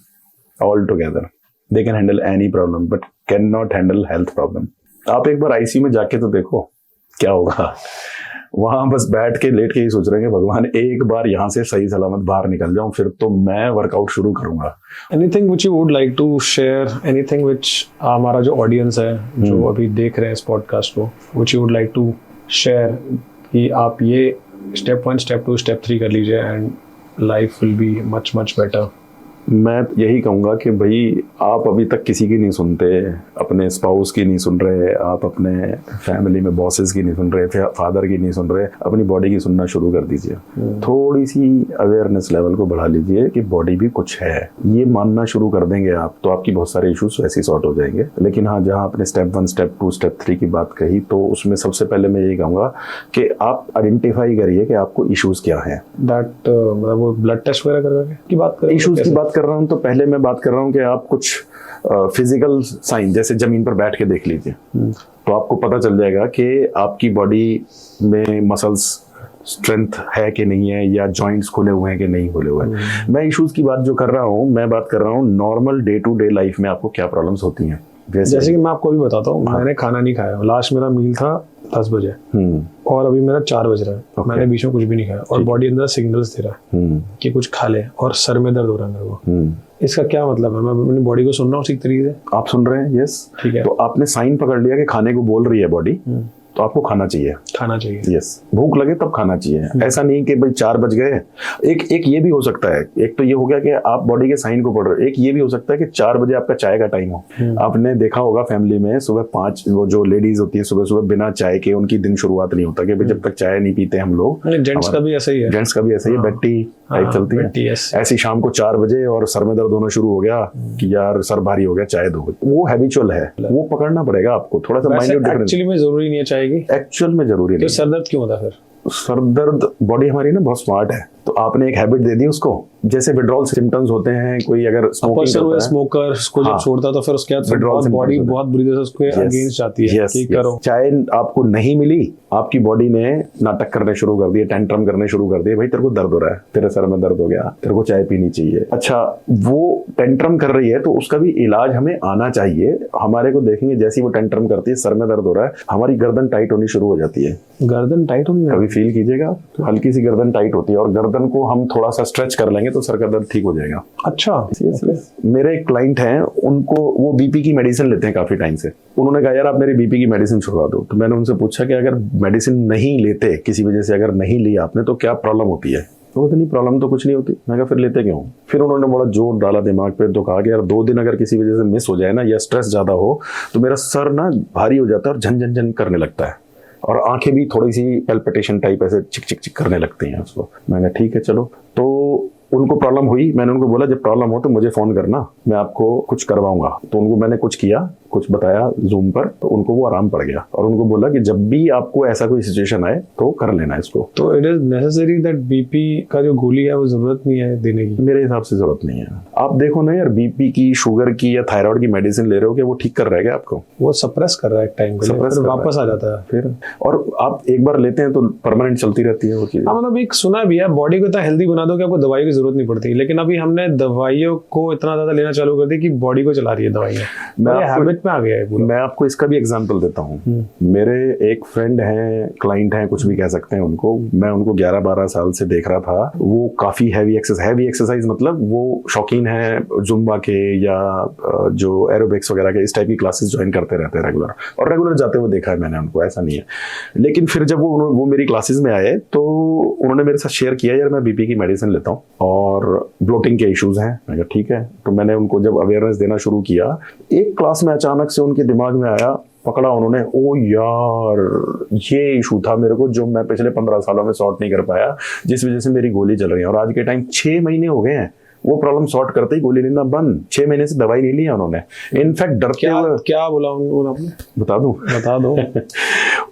all together they can handle any problem but can not handle health problem. आप एक बार आईसीयू में जाके तो देखो क्या होगा। वहां बस बैठ के लेट के ही सोच रहे हैं भगवान एक बार यहाँ से सही सलामत बाहर निकल जाऊं, फिर तो मैं वर्कआउट शुरू करूंगा। Anything which you would like to share, anything which हमारा जो ऑडियंस है जो अभी देख रहे हैं इस पॉडकास्ट को, which you would like to share कि आप ये स्टेप 1, स्टेप 2, स्टेप 3 कर लीजिए and life will be much much better. मैं यही कहूँगा कि भाई आप अभी तक किसी की नहीं सुनते, अपने स्पाउस की नहीं सुन रहे, आप अपने फैमिली में बॉसेस की नहीं सुन रहे, फादर की नहीं सुन रहे, अपनी बॉडी की सुनना शुरू कर दीजिए। थोड़ी सी अवेयरनेस लेवल को बढ़ा लीजिए कि बॉडी भी कुछ है, ये मानना शुरू कर देंगे आप तो आपकी बहुत सारे इश्यूज वैसे ही सॉर्ट हो जाएंगे। लेकिन हाँ, जहाँ आपने स्टेप 1, स्टेप 2, स्टेप 3 की बात कही, तो उसमें सबसे पहले मैं यही कहूँगा कि आप आइडेंटिफाई करिए कि आपको इश्यूज क्या हैं। दैट मतलब वो ब्लड टेस्ट वगैरह करके की बात करें, इश्यूज की बात कर रहा हूं तो पहले मैं बात कर रहा हूं कि आप कुछ फिजिकल साइन जैसे जमीन पर बैठ के देख लीजिए, तो आपको पता चल जाएगा कि आपकी बॉडी में मसल्स स्ट्रेंथ है कि नहीं है, या जॉइंट्स खुले हुए हैं कि नहीं खुले हुए हैं। मैं इश्यूज की बात जो कर रहा हूं, मैं बात कर रहा हूं normal day to day life में आपको क्या प्रॉब्लम्स होती हैं। जैसे कि मैं आपको भी बताता हूँ, मैंने खाना नहीं खाया, लास्ट मेरा मील था 10 बजे और अभी मेरा 4 बज रहा है। मैंने बीच में कुछ भी नहीं खाया और बॉडी अंदर सिग्नल्स दे रहा है कि कुछ खा ले, और सर में दर्द हो रहा है मेरे को। इसका क्या मतलब है? मैं अपनी बॉडी को सुन रहा हूँ उसी तरीके से। आप सुन रहे हैं? यस, ठीक है। तो आपने साइन पकड़ लिया कि खाने को बोल रही है बॉडी, तो आपको खाना चाहिए। यस, भूख लगे तब खाना चाहिए। ऐसा नहीं कि भाई 4 बज गए। एक ये भी हो सकता है, एक तो ये हो गया कि आप बॉडी के साइन को पढ़ रहे हो, एक ये भी हो सकता है कि 4 बजे आपका चाय का टाइम हो। आपने देखा होगा फैमिली में सुबह 5 वो जो लेडीज होती है सुबह सुबह बिना चाय के उनकी दिन शुरुआत नहीं होता, कि जब तक चाय नहीं पीते हम लोग। जेंट्स का भी ऐसा ही है, बेड टी टाइप चलती है, ऐसी शाम को 4 बजे और सर में दर्द होना शुरू हो गया कि यार सर भारी हो गया, चाय दो। वो हैबिचुअल है, वो पकड़ना पड़ेगा आपको, थोड़ा सा माइन्यूट डिफरेंस। एक्चुअली में जरूरी नहीं है चाय की, एक्चुअल में जरूरी नहीं। तो सर दर्द क्यों होता है फिर? सर दर्द, बॉडी हमारी ना बहुत स्मार्ट है, तो आपने एक हैबिट दे दी उसको, जैसे विड्रॉल सिम्टम्स होते हैं, कोई अगर स्मोकर उसको जब छोड़ता है तो फिर उसके बाद बॉडी बहुत बुरी तरह से उसके अगेंस्ट जाती है कि करो। चाय आपको नहीं मिली, आपकी बॉडी ने नाटक करने शुरू कर दिए, टेंट्रम करने शुरू कर दिए, भाई तेरे को दर्द हो रहा है, तेरे सर में दर्द हो गया, तेरे को चाय पीनी चाहिए। अच्छा, वो टेंट्रम कर रही है तो उसका भी इलाज हमें आना चाहिए। हमारे को देखेंगे जैसी वो टेंट्रम करती है, सर में दर्द हो रहा है, हमारी गर्दन टाइट होनी शुरू हो जाती है। गर्दन टाइट होनी, कभी फील कीजिएगा, हल्की सी गर्दन टाइट होती है, और गर्दन को हम थोड़ा सा स्ट्रेच कर लेंगे तो सर का दर्द ठीक हो जाएगा। अच्छा, मेरे एक क्लाइंट हैं, उनको वो बीपी की मेडिसिन लेते हैं काफी टाइम से। उन्होंने कहा यार आप मेरी बीपी की मेडिसिन छुड़वा दो। तो मैंने उनसे पूछा कि अगर मेडिसिन नहीं लेते, किसी वजह से अगर नहीं ली आपने, तो क्या प्रॉब्लम होती है? तो इतनी प्रॉब्लम तो कुछ नहीं होती। मैं कहा फिर लेते क्यों? फिर उन्होंने बड़ा जोर डाला दिमाग पे, तो कहा कि यार 2 दिन अगर किसी वजह से मिस हो जाए ना, या स्ट्रेस ज्यादा हो, तो मेरा सर ना भारी हो जाता है और झन झन झन करने लगता है, और आंखें भी थोड़ी सी पैल्पिटेशन टाइप ऐसे चिक चिक चिक करने लगती हैं उसको। मैंने कहा ठीक है चलो। तो उनको प्रॉब्लम हुई, मैंने उनको बोला जब प्रॉब्लम हो तो मुझे फोन करना, मैं आपको कुछ करवाऊंगा। तो उनको मैंने कुछ किया, कुछ बताया जूम पर, तो उनको वो आराम पड़ गया, और उनको बोला कि जब भी आपको ऐसा कोई सिचुएशन आए तो कर लेना इसको। तो it is necessary that BP का जो गोली है वो जरूरत नहीं है देने की? मेरे हिसाब से जरूरत नहीं है। आप देखो ना यार, बीपी की, शुगर की या थायराइड की मेडिसिन ले रहे हो, कि वो ठीक कर रहा है क्या आपको? वो सप्रेस कर रहा है एक टाइम के लिए, फिर वापस आ जाता है फिर। और आप एक बार लेते हैं तो परमानेंट चलती रहती है वो चीज। मतलब एक सुना भी है, बॉडी को इतना हेल्दी बना दो कि आपको दवाई की जरूरत नहीं पड़ती, लेकिन अभी हमने दवाइयों को इतना ज्यादा लेना चालू कर दिया कि बॉडी को चला रही है दवाइयाँ, हैबिट में आ गया है पूरा। मैं आपको इसका भी एग्जांपल देता हूँ। मेरे एक फ्रेंड हैं, क्लाइंट हैं, कुछ भी कह सकते हैं उनको, मैं उनको 11-12 साल से देख रहा था। वो काफी हैवी एक्सरसाइज मतलब वो शौकीन है जुम्बा के या जो एरोबिक्स वगैरह के, इस टाइप की क्लासेस ज्वाइन करते रहते हैं रेगुलर, और रेगुलर जाते हुए देखा है मैंने उनको, ऐसा नहीं है। लेकिन फिर जब वो मेरी क्लासेस में आए तो उन्होंने मेरे साथ शेयर किया यार मैं बीपी की मेडिसिन लेता हूँ और ब्लोटिंग के इश्यूज हैं। मैं कहा ठीक है। तो मैंने उनको जब अवेयरनेस देना शुरू किया, एक क्लास में अचानक से उनके दिमाग में आया, पकड़ा उन्होंने, ओ यार ये इशू था मेरे को जो मैं पिछले 15 सालों में सॉर्ट नहीं कर पाया, जिस वजह से मेरी गोली चल रही है। और आज के टाइम 6 महीने हो गए हैं वो प्रॉब्लम सॉर्ट करते ही गोली लेना बंद। 6 महीने से दवाई नहीं लिया उन्होंने। इनफैक्ट डरते हुए, क्या बोला उन्होंने? बता दो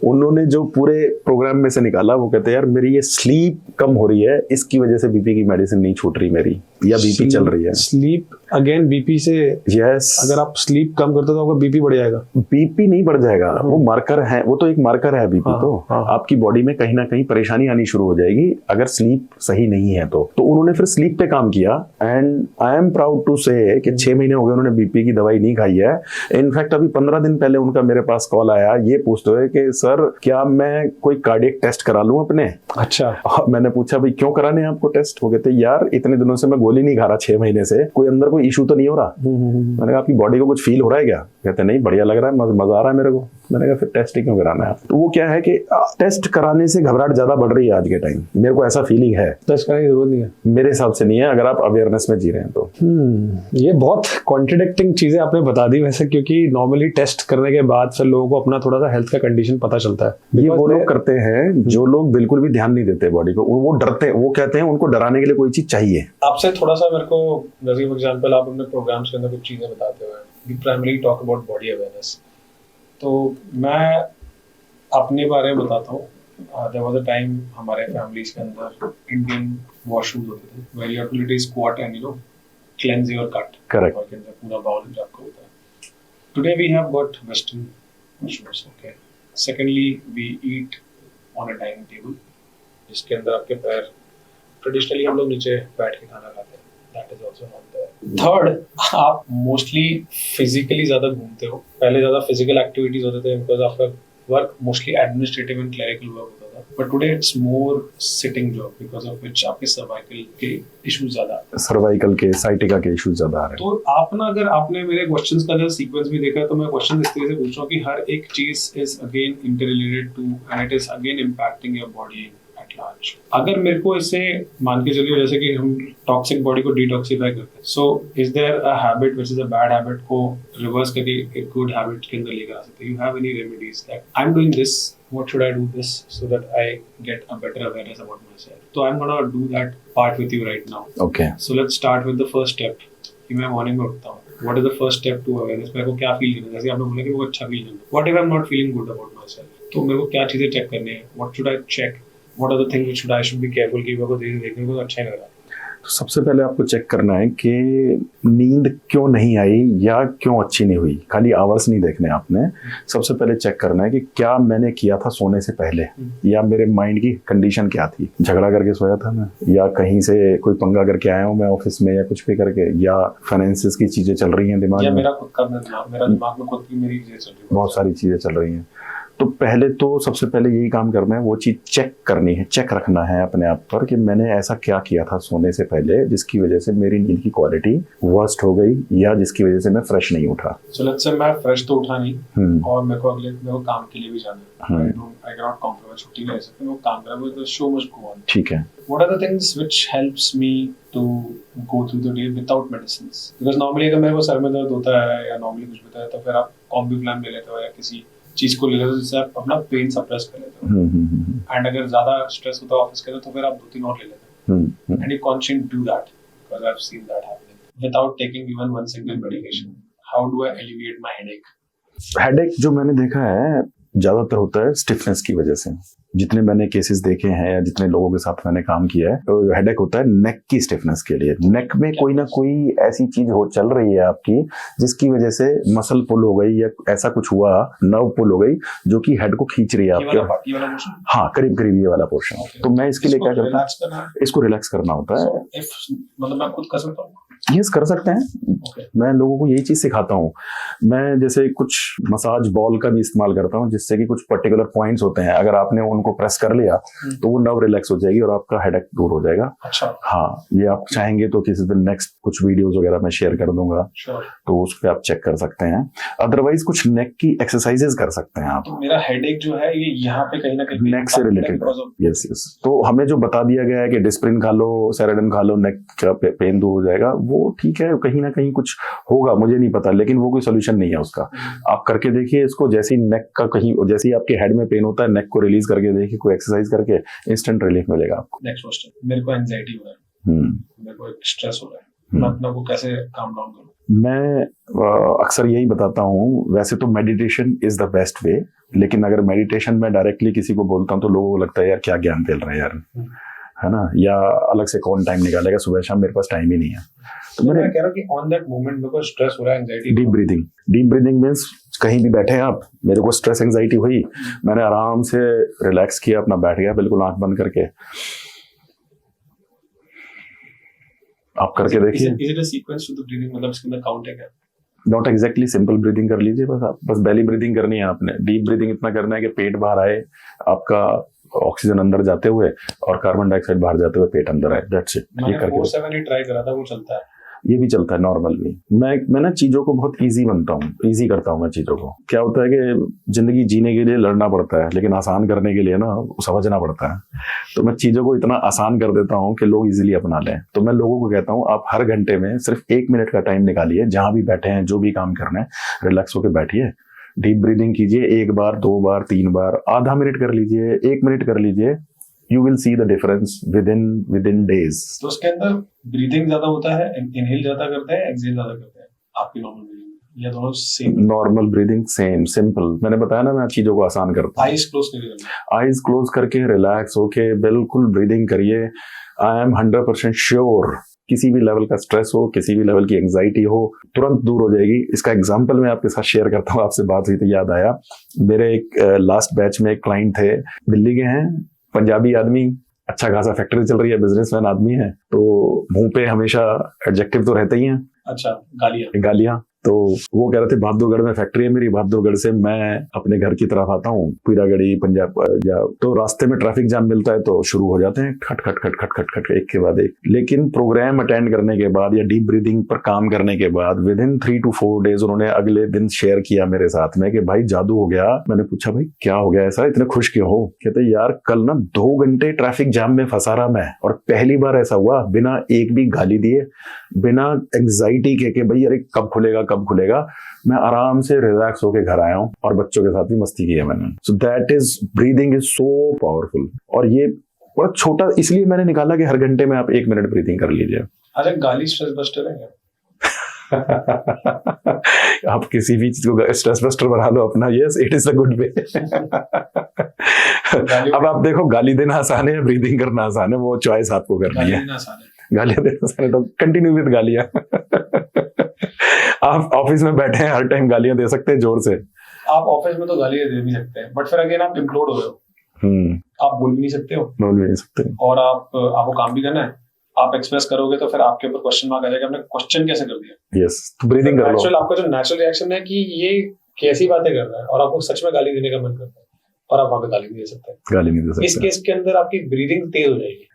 उन्होंने जो पूरे प्रोग्राम में से निकाला, वो कहते हैं यार मेरी ये स्लीप कम हो रही है, इसकी वजह से बीपी की मेडिसिन नहीं छूट रही मेरी, या बीपी चल रही है। स्लीप अगेन बीपी से? यस। अगर आप स्लीप कम करते हो तो आपका बीपी बढ़ जाएगा? बीपी नहीं बढ़ जाएगा, वो मार्कर है, वो तो एक मार्कर है बीपी। तो आपकी बॉडी में कहीं ना कहीं परेशानी आनी शुरू हो जाएगी अगर स्लीप सही नहीं है तो उन्होंने फिर स्लीप पे काम किया, and I am proud to say कि 6 महीने हो गए उन्होंने बीपी की दवाई नहीं खाई है। इनफैक्ट अभी 15 दिन पहले उनका मेरे पास कॉल आया ये पूछते हुए कि सर क्या मैं कोई कार्डियक टेस्ट करा लूं अपने? अच्छा। मैंने पूछा भाई क्यों कराने हैं आपको टेस्ट? वो कहते यार इतने दिनों से मैं गोली नहीं खा रहा, 6 महीने से, कोई अंदर कोई इशू तो नहीं हो रहा? मैंने कहा आपकी बॉडी को कुछ फील हो रहा है क्या? कहते नहीं बढ़िया लग रहा है, मजा आ रहा है मेरे को। मैंने कहा फिर टेस्ट ही क्यों कराना है? तो वो क्या है कि टेस्ट कराने से घबराहट ज्यादा बढ़ रही है आज के टाइम, मेरे को ऐसा फीलिंग है। टेस्ट कराने की जरूरत नहीं है मेरे हिसाब से, नहीं है अगर आप अवेयरनेस में जी रहे हैं तो। ये बहुत कॉन्ट्रडिक्टिंग चीजें आपने बता दी वैसे, क्योंकि नॉर्मली टेस्ट करने के बाद फिर लोगों को अपना थोड़ा सा हेल्थ का कंडीशन पता चलता है। ये वो लोग करते हैं जो लोग बिल्कुल भी ध्यान नहीं देते बॉडी को, वो डरते हैं, वो कहते हैं उनको डराने के लिए कोई चीज चाहिए। आपसे थोड़ा सा मेरे को, जैसे फॉर एग्जांपल आप अपने प्रोग्राम्स के अंदर कुछ चीजें बताते हुए we primary talk about body awareness, तो मैं अपने बारे में बताता हूँ। देयर वाज अ टाइम हमारे फैमिलीज के अंदर इंडियन वॉशरूम्स होते थे, where you have to literally squat and cleanse your cut. Correct. और के अंदर पूरा बाउल आपको होता है। Today we have got western washrooms. Okay, secondly we eat on a dining table, जिसके अंदर आपके पैर, ट्रेडिशनली हम लोग नीचे बैठ के खाना खाते हैं, that is also not there. Third, आप मोस्टली फिजिकली ज्यादा घूमते हो। पहले ज्यादा फिजिकल एक्टिविटीज होते थे बिकॉज आपका work mostly administrative and clerical work होता था, but today it's more sitting job because of which आपके सर्वाइकल के इश्यूज ज्यादा आते हैं, सर्वाइकल के, साइटिका के इश्यूज ज्यादा आ रहे हैं। तो आप ना, अगर आपने मेरे क्वेश्चंस का जो सीक्वेंस भी देखा है, तो मैं क्वेश्चन इस तरह से पूछ रहा हूँ कि हर एक चीज is again interrelated to and it is again impacting your body at अगर मेरे को इससे मान के चलिए जैसे कि हम टॉक्सिक बॉडी को डिटॉक्सिफाई करते हैं, so is there a habit which is a bad habit को रिवर्स करके एक गुड हैबिट के अंदर लेकर आ सकते हैं? You have any remedies that I am doing this, what should I do this so that I get a better awareness about myself? So I'm gonna do that part with you right now. Okay. So let's start with the first step. कि मैं morning में उठता हूँ, what is the first step to awareness? मेरे को क्या feel करना है? जैसे आपने बोला कि मेरे को अच्छा फील करना है, what if I am not feeling good about myself, तो मेरे को क्या चीजें चेक करनी है? What should I check? What are the things which I should be careful कि मेरे को देखने को अच्छा नहीं लग रहा? तो सबसे पहले आपको चेक करना है कि नींद क्यों नहीं आई या क्यों अच्छी नहीं हुई। खाली आवर्स नहीं देखने आपने, सबसे पहले चेक करना है कि क्या मैंने किया था सोने से पहले, या मेरे माइंड की कंडीशन क्या थी। झगड़ा करके सोया था मैं, या कहीं से कोई पंगा करके आया हूँ मैं ऑफिस में, या कुछ भी करके, या फाइनेंसिस की चीजें चल रही हैं दिमाग में, मेरा खुद का मेरा दिमाग में खुद की मेरी चीजें चल रही है, बहुत सारी चीजें चल रही हैं। तो पहले तो सबसे पहले यही काम करना है, वो चीज़ चेक करनी है, चेक रखना है अपने आप पर कि मैंने ऐसा क्या किया था सोने से पहले जिसकी वजह से मेरी नींद की क्वालिटी वर्स्ट हो गई, या जिसकी वजह से मैं फ्रेश नहीं उठा। सो लेट्स से मैं फ्रेश तो उठा नहीं और मेरे को काम के लिए भी जाना है, आई कैन नॉट कॉम्प्रोमाइज, छुट्टी नहीं ले सकते, मेरे को काम करना है, the show must go on. ठीक है। What are the things which helps me to go through the day without medicines? Because normally अगर मेरे को सर में दर्द होता है या नॉर्मली कुछ होता है तो फिर आप कॉम्बी प्लान ले लेते हो या किसी चीज को ले लेते हो जिससे आप अपना पेन सप्रेस कर लेते हो। एंड अगर ज्यादा स्ट्रेस होता है ऑफिस के तो फिर आप 2-3 और ले लेते हो। And you consciously do that because I have seen that happening without taking even one single medication. How do I alleviate my headache? Headache जो मैंने देखा है ज्यादातर होता है स्टिफनेस की वजह से। जितने मैंने केसेस देखे हैं या जितने लोगों के साथ मैंने काम किया है, तो हेडेक होता है नेक की स्टिफनेस के लिए। नेक में कोई ना कोई ऐसी चीज हो चल रही है आपकी जिसकी वजह से मसल पुल हो गई या ऐसा कुछ हुआ, नर्व पुल हो गई जो कि हेड को खींच रही है आपके। हाँ, करीब करीब ये वाला पोर्शन। तो मैं इसके लिए क्या करता हूँ, इसको रिलैक्स करना होता है। मतलब मैं खुद कर सकता हूँ? यस, कर सकते हैं। मैं लोगों को यही चीज सिखाता हूँ। मैं जैसे कुछ मसाज बॉल का भी इस्तेमाल करता हूँ जिससे कि कुछ पर्टिकुलर पॉइंट्स होते हैं, अगर आपने उनको प्रेस कर लिया तो वो नर्व रिलैक्स हो जाएगी और आपका हेडेक दूर हो जाएगा। अच्छा। हाँ, ये आप चाहेंगे तो किसी दिन नेक्स्ट कुछ वीडियोस वगैरह मैं शेयर कर दूंगा, तो उस पर आप चेक कर सकते हैं। अदरवाइज कुछ नेक की एक्सरसाइजेस कर सकते हैं आप। तो मेरा हेडेक जो है ये यहाँ पे कहीं ना कहीं नेक से रिलेटेड। Yes yes. तो हमें जो बता दिया गया है कि डिस्प्रिन खा लो, सेराडन खा लो, नेक का पेन दूर हो जाएगा, वो ठीक है, कहीं ना कहीं कुछ होगा, मुझे नहीं पता, लेकिन वो कोई सोल्यूशन नहीं है उसका। आप करके देखिए इसको। जैसे ही नेक का कहीं, जैसे ही आपके हेड में पेन होता है, नेक को रिलीज करके देखिए, कोई एक्सरसाइज करके इंस्टेंट रिलीफ मिलेगा आपको। नेक्स्ट क्वेश्चन, मेरे को एंजाइटी हो रहा है, मेरे को स्ट्रेस हो रहा है, मैं अपने को कैसे काम डाउन करूं? मैं अक्सर यही बताता हूँ, वैसे तो meditation is the best way, लेकिन अगर मेडिटेशन में डायरेक्टली किसी को बोलता हूँ तो लोगों को लगता है यार क्या ज्ञान फैल रहा है यार, है ना, या अलग से कौन टाइम निकालेगा, सुबह शाम मेरे पास टाइम ही नहीं है। तो मैं कह रहा हूँ कि ऑन दैट मोमेंट मेरे को स्ट्रेस हो रहा है, एंजाइटी। डीप ब्रीदिंग मींस कहीं भी बैठे हैं आप, मेरे को स्ट्रेस एंजाइटी हुई, मैंने आराम से रिलैक्स किया, अपना बैठ गया बिल्कुल आंख बंद करके। आप करके देखिए। Is it a sequence to the breathing? मतलब इसके अंदर काउंट है क्या? नॉट एग्जैक्टली, सिंपल ब्रीदिंग कर लीजिए बस। आप बस बेली ब्रीदिंग करनी है आपने। डीप ब्रीदिंग इतना करना है कि पेट बाहर आए, आपका ऑक्सीजन अंदर जाते हुए और कार्बन डाइऑक्साइड बाहर जाते हुए पेट अंदर आए। That's it. ये करके 4-7 ही ट्राई करा था, वो चलता है? ये भी चलता है नॉर्मल भी। मैं ना चीजों को बहुत इजी इजी करता हूँ मैं चीजों को। क्या होता है कि जिंदगी जीने के लिए लड़ना पड़ता है, लेकिन आसान करने के लिए ना समझना पड़ता है। तो मैं चीजों को इतना आसान कर देता हूँ कि लोग इजीली अपना लें। तो मैं लोगों को कहता हूँ आप हर घंटे में सिर्फ 1 मिनट का टाइम निकालिए, जहां भी बैठे हैं, जो भी काम करना है, रिलैक्स होकर बैठिए, डीप ब्रीदिंग कीजिए, 1 बार 2 बार 3 बार, आधा मिनट कर लीजिए, 1 मिनट कर लीजिए। You will see the difference within days. तो उसके अंदर ब्रीदिंग ज्यादा होता है, इनहेल ज्यादा करते हैं, एक्सहेल ज्यादा करते हैं आपकी नॉर्मल ब्रीदिंग, या दोनों same? Normal breathing same, simple. मैंने बताया ना, मैं चीजों को आसान करता हूँ। आईज क्लोज नहीं करना, आईज क्लोज करके रिलैक्स होके बिल्कुल ब्रीदिंग करिए। आई एम 100% श्योर किसी भी लेवल का स्ट्रेस हो, किसी भी लेवल की एंजाइटी हो, तुरंत दूर हो जाएगी। इसका एग्जांपल मैं आपके साथ शेयर करता हूँ। आपसे बात हुई तो याद आया, मेरे एक लास्ट बैच में एक क्लाइंट थे, दिल्ली के हैं, पंजाबी आदमी, अच्छा खासा फैक्ट्री चल रही है, बिजनेसमैन आदमी है, तो मुंह पे हमेशा एडजेक्टिव तो रहते ही हैं। अच्छा, गालियां। तो वो कह रहे थे बहादुरगढ़ में फैक्ट्री है मेरी, बहादुरगढ़ से मैं अपने घर की तरफ आता हूँ पीरागढ़ी पंजाब या तो रास्ते में ट्रैफिक जाम मिलता है तो शुरू हो जाते हैं खट खट खट खट खट खट एक के बाद एक। लेकिन प्रोग्राम अटेंड करने के बाद या डीप ब्रीदिंग पर काम करने के बाद विद इन 3 to 4 days उन्होंने अगले दिन शेयर किया मेरे साथ में कि भाई जादू हो गया। मैंने पूछा भाई क्या हो गया ऐसा, इतने खुश क्यों हो? कहते यार कल ना 2 घंटे ट्रैफिक जाम में फंसा रहा मैं, और पहली बार ऐसा हुआ बिना एक भी गाली दिए, बिना एंग्जाइटी के कि भाई अरे कब खुलेगा कब खुलेगा, मैं आराम से रिलैक्स होके घर आया हूँ और बच्चों के साथ भी मस्ती की है मैंने। So that is breathing is so powerful. और ये बड़ा छोटा इसलिए मैंने निकाला कि हर घंटे में आप 1 मिनट ब्रीदिंग कर लीजिए। अरे गाली स्ट्रेस बस्टर है क्या? आप किसी भी चीज को स्ट्रेस बस्टर बना लो अपना, yes it is a good way. अब आप देखो गाली देना आसान है, ब्रीदिंग करना आसान है, वो चॉइस आपको करनी है। गालियां देना आसान है तो कंटिन्यू विद गालियां। आप ऑफिस में बैठे हैं हर टाइम गालियां दे सकते हैं जोर से। आप ऑफिस में तो गालियां दे नहीं सकते हैं, बट फिर अगेन आप इम्प्लोड हो रहे हो, आप बोल भी नहीं सकते हो, बोल भी नहीं सकते, और आपको काम भी करना है। आप एक्सप्रेस करोगे तो फिर आपके ऊपर क्वेश्चन मार्क आ जाएगा, आपने क्वेश्चन कैसे कर दिया। यस तो ब्रीदिंग कर लो। आपका जो नेचुरल रिएक्शन है कि ये कैसी बातें कर रहा है, और आपको सच में गाली देने का मन करता है, और आप वहां पे गाली नहीं दे सकते। गाली नहीं दे सकते। इस केस के अंदर आपकी ब्रीदिंग तेज हो जाएगी।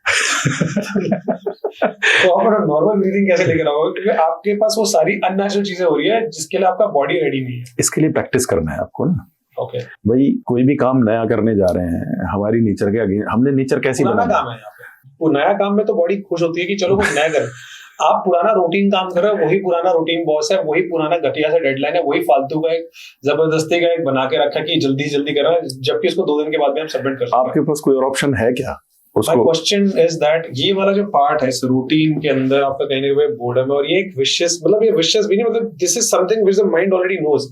तो आप नॉर्मल ब्रीदिंग कैसे लेकर आओगे, क्योंकि आपके पास वो सारी अननेचुरल चीजें हो रही है जिसके लिए आपका बॉडी रेडी नहीं है। इसके लिए प्रैक्टिस करना है आपको ना। ओके भाई कोई भी काम नया करने जा रहे हैं, हमारी नेचर के अगेंस्ट, हमने नेचर कैसी पुराना काम है यहाँ पे, वो नया काम में तो बॉडी खुश होती है कि चलो कुछ नया करें। आप पुराना रूटीन काम कर रहे हो, वही पुराना रूटीन बॉस है, वही पुराना घटिया सा डेडलाइन है, वही फालतू का एक जबरदस्ती का एक बना के रखा कि जल्दी जल्दी कर रहा है, जबकि इसको 2 दिन के बाद भी हम सबमिट कर सकते हैं। आपके पास कोई और ऑप्शन है क्या? My question is that ये वाला जो पार्ट है इस रूटीन के अंदर आपका कहीं ना कहीं बोर्डम है, और ये एक विशियस, मतलब ये विशियस भी नहीं, मतलब this is something which the mind already knows,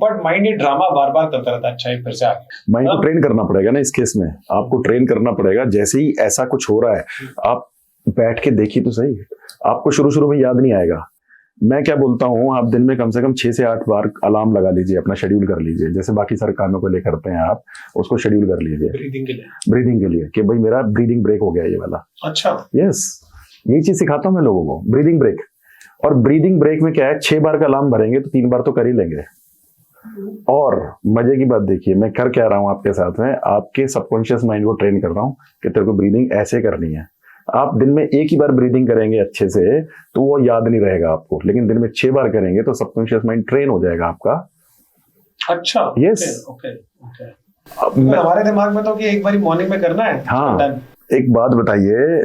but mind ये ड्रामा बार बार करता रहता है। अच्छा ये फिर से आ गया। माइंड को ट्रेन करना पड़ेगा ना, इस केस में आपको ट्रेन करना पड़ेगा। जैसे ही ऐसा कुछ हो रहा है आप बैठ के देखिए तो सही, आपको शुरू शुरू में याद नहीं आएगा। मैं क्या बोलता हूँ, आप दिन में कम से कम 6 से 8 बार अलार्म लगा लीजिए, अपना शेड्यूल कर लीजिए, जैसे बाकी सारे कामों को ले करते हैं आप, उसको शेड्यूल कर लीजिए ब्रीदिंग के लिए कि भाई मेरा ब्रीदिंग ब्रेक हो गया ये वाला। अच्छा यस यही चीज सिखाता हूँ मैं लोगों को, ब्रीदिंग ब्रेक। और ब्रीदिंग ब्रेक में क्या है, 6 बार का अलार्म भरेंगे तो 3 बार तो कर ही लेंगे। और मजे की बात देखिए, मैं कर क्या रहा हूँ आपके साथ में, आपके सबकॉन्शियस माइंड को ट्रेन कर रहा हूँ कि तेरे को ब्रीदिंग ऐसे करनी है। आप दिन में 1 ही बार ब्रीदिंग करेंगे अच्छे से तो वो याद नहीं रहेगा आपको, लेकिन दिन में 6 बार करेंगे तो सबकॉन्शियस माइंड ट्रेन हो जाएगा आपका। अच्छा यस ओके हमारे दिमाग में तो कि एक बार मॉर्निंग में करना है। हाँ एक बात बताइए,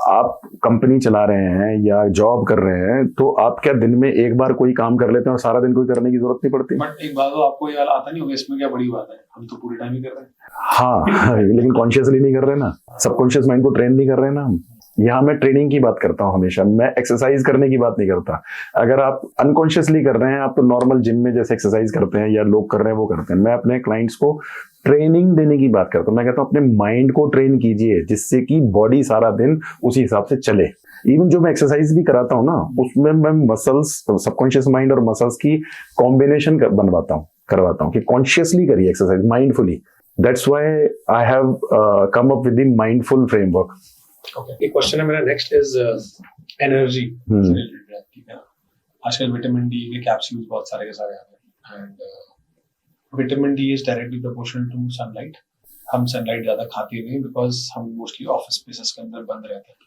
आप कंपनी चला रहे हैं या जॉब कर रहे हैं तो आप क्या दिन में 1 बार कोई काम कर लेते हैं और सारा दिन कोई करने की जरूरत नहीं पड़ती? बट एक बात तो आपको ये वाला आता नहीं होगा, इसमें क्या बड़ी बात है, हम तो पूरे टाइम ही कर रहे हैं। हाँ लेकिन कॉन्शियसली नहीं कर रहे ना, सबकॉन्शियस माइंड को ट्रेन नहीं कर रहे ना हम। यहाँ मैं ट्रेनिंग की बात करता हूँ हमेशा, मैं एक्सरसाइज करने की बात नहीं करता। अगर आप अनकॉन्शियसली कर रहे हैं, आप तो नॉर्मल जिम में जैसे एक्सरसाइज करते हैं या लोग कर रहे हैं वो करते हैं, मैं अपने क्लाइंट्स को ट्रेनिंग देने की बात करता हूँ। मैं कहता हूँ अपने माइंड को ट्रेन कीजिए जिससे कि बॉडी सारा दिन उसी हिसाब से चले। इवन जो मैं एक्सरसाइज भी कराता हूँ ना, उसमें मैं मसल्स, सबकॉन्शियस माइंड और मसल्स की कॉम्बिनेशन करवाता हूँ कि कॉन्शियसली करिए exercise, mindfully. That's why I have come up with the mindful framework. Okay एक क्वेश्चन है मेरा नेक्स्ट इज एनर्जी। आजकल विटामिन डी के कैप्सूल्स बहुत सारे के सारे आते हैं, and vitamin D is directly proportional to sunlight. हम सनलाइट ज्यादा खाते नहीं बिकॉज हम मोस्टली ऑफिस स्पेसेस के अंदर बंद रहते हैं,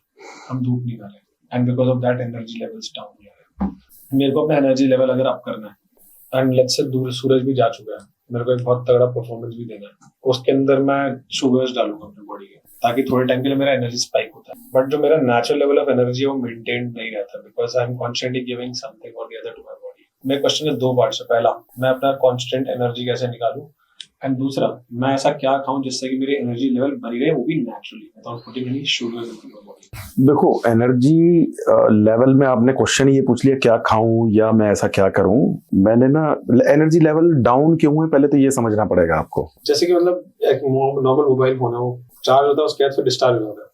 हम धूप नहीं खा रहे, and because of that energy levels down हो रहे हैं। मेरे को अपना एनर्जी लेवल अगर अप करना है, एंड लेट्स से दूर सूरज भी जा चुका है, मेरे को एक बहुत तगड़ा परफॉर्मेंस भी देना है, उसके अंदर मैं शुगर्स डालूंगा अपनी बॉडी के, ताकि थोड़े टाइम के लिए मेरा एनर्जी स्पाइक होता है। बट जो मेरा नेचुरल लेवल ऑफ एनर्जी है वो मेंटेन नहीं रहता because I am constantly giving something और the other to my body. मेरा क्वेश्चन है 2 पार्ट्स है। पहला, मैं अपना कांस्टेंट एनर्जी कैसे निकालूं, एंड दूसरा, मैं ऐसा क्या खाऊं जिससे कि मेरी एनर्जी लेवल बनी रहे, वो भी naturally, without putting any sugars into my body. देखो एनर्जी लेवल में आपने क्वेश्चन ये पूछ लिया क्या खाऊं या मैं ऐसा क्या करूं। मैंने ना एनर्जी लेवल डाउन क्यों है पहले तो ये समझना पड़ेगा आपको। जैसे कि मतलब एक नॉर्मल मोबाइल फोन है, वो चार्ज होता है, उसके बाद फिर डिस्चार्ज हो जाता है।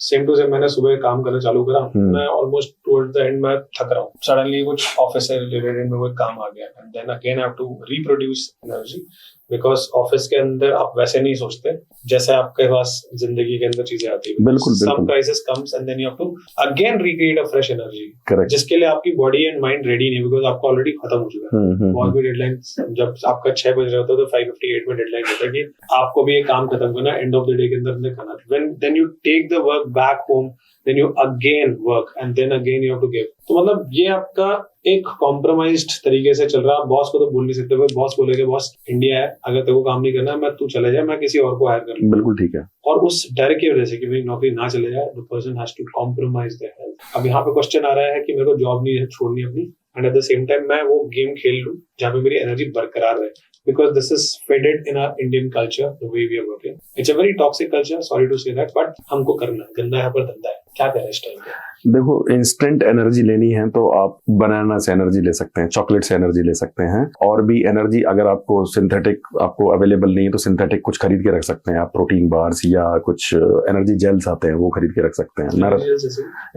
सेम टू सेम मैंने सुबह काम करना चालू करा, मैं ऑलमोस्ट टुवर्ड्स द एंड मैं थक रहा हूँ, सडनली कुछ ऑफिस से रिलेटेड में कोई काम आ गया, and then again I have to reproduce energy because office के अंदर आप वैसे नहीं सोचते जैसे आपके पास जिंदगी के अंदर चीजें आती है। बिल्कुल some crisis comes and then you have to again recreate a fresh energy, correct, जिसके लिए आपकी बॉडी एंड माइंड रेडी नहीं, बिकॉज आपका ऑलरेडी खत्म हो चुका है। बहुत भी डेडलाइन, जब आपका 6 बज रहा होता है तो 5:58 में डेडलाइन होता है कि आपको भी ये काम खत्म करना, एंड ऑफ द डे के अंदर करना। When then you take the work back home, then you again work and then again you have to give। तो मतलब ये आपका एक कॉम्प्रोमाइज्ड तरीके से चल रहा है। बॉस को तो बोल नहीं सकते, बॉस बोलेगा बॉस इंडिया है, अगर तेरे को काम नहीं करना मैं तू चले जाए, मैं किसी और को हायर कर लूं। बिल्कुल ठीक है। और उस डर की वजह से कि मेरी नौकरी ना चले जाए, the person has to compromise their health. अब यहाँ पे क्वेश्चन आ रहा है कि मेरे को जॉब नहीं है छोड़नी अपनी, and at the same time मैं वो गेम खेल लूं जहाँ पे मेरी एनर्जी बरकरार रहे, because this is faded in our Indian culture, the way we are working. It's a very toxic culture, sorry to say that, but हमको करना है, गंदा है पर धंधा है। क्या करें इस टाइम पे? देखो, इंस्टेंट एनर्जी लेनी है तो आप बनाना से एनर्जी ले सकते हैं, चॉकलेट से एनर्जी ले सकते हैं, और भी एनर्जी अगर आपको सिंथेटिक आपको अवेलेबल नहीं है तो सिंथेटिक कुछ खरीद के रख सकते हैं आप, प्रोटीन बार्स या कुछ एनर्जी जेल्स आते हैं वो खरीद के रख सकते हैं।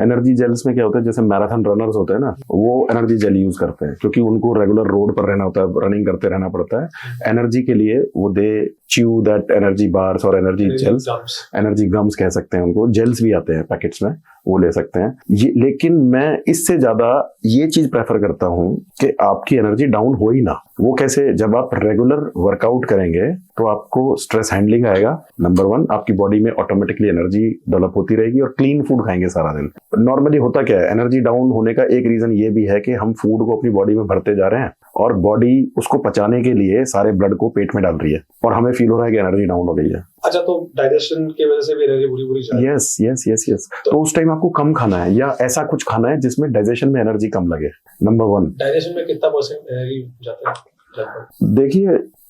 एनर्जी जेल्स में क्या होता है, जैसे मैराथन रनर्स होते हैं ना, वो एनर्जी जेल यूज करते हैं क्योंकि उनको रेगुलर रोड पर रहना होता है, रनिंग करते रहना पड़ता है। एनर्जी के लिए वो दे च्यू दैट एनर्जी बार्स और एनर्जी जेल्स, एनर्जी गम्स कह सकते हैं उनको, जेल्स भी आते हैं पैकेट्स में, वो ले सकते हैं ये। लेकिन मैं इससे ज्यादा ये चीज प्रेफर करता हूं कि आपकी एनर्जी डाउन हो ही ना। वो कैसे? जब आप रेगुलर वर्कआउट करेंगे तो आपको स्ट्रेस हैंडलिंग आएगा, नंबर 1, आपकी बॉडी में ऑटोमेटिकली एनर्जी डेवलप होती रहेगी, और क्लीन फूड खाएंगे सारा दिन। नॉर्मली होता क्या है, एनर्जी डाउन होने का एक रीजन ये भी है कि हम फूड को अपनी बॉडी में भरते जा रहे हैं और बॉडी उसको पचाने के लिए सारे ब्लड को पेट में डाल रही है और हमें फील हो रहा है कि एनर्जी डाउन हो गई है। अच्छा, तो डाइजेशन की वजह से भी एनर्जी पूरी जाती है। Yes yes yes yes. तो उस टाइम आपको कम खाना है या ऐसा कुछ खाना है जिसमें डाइजेशन में एनर्जी कम लगे, नंबर 1। डाइजेशन में कितना % एनर्जी जाता है? देखिए,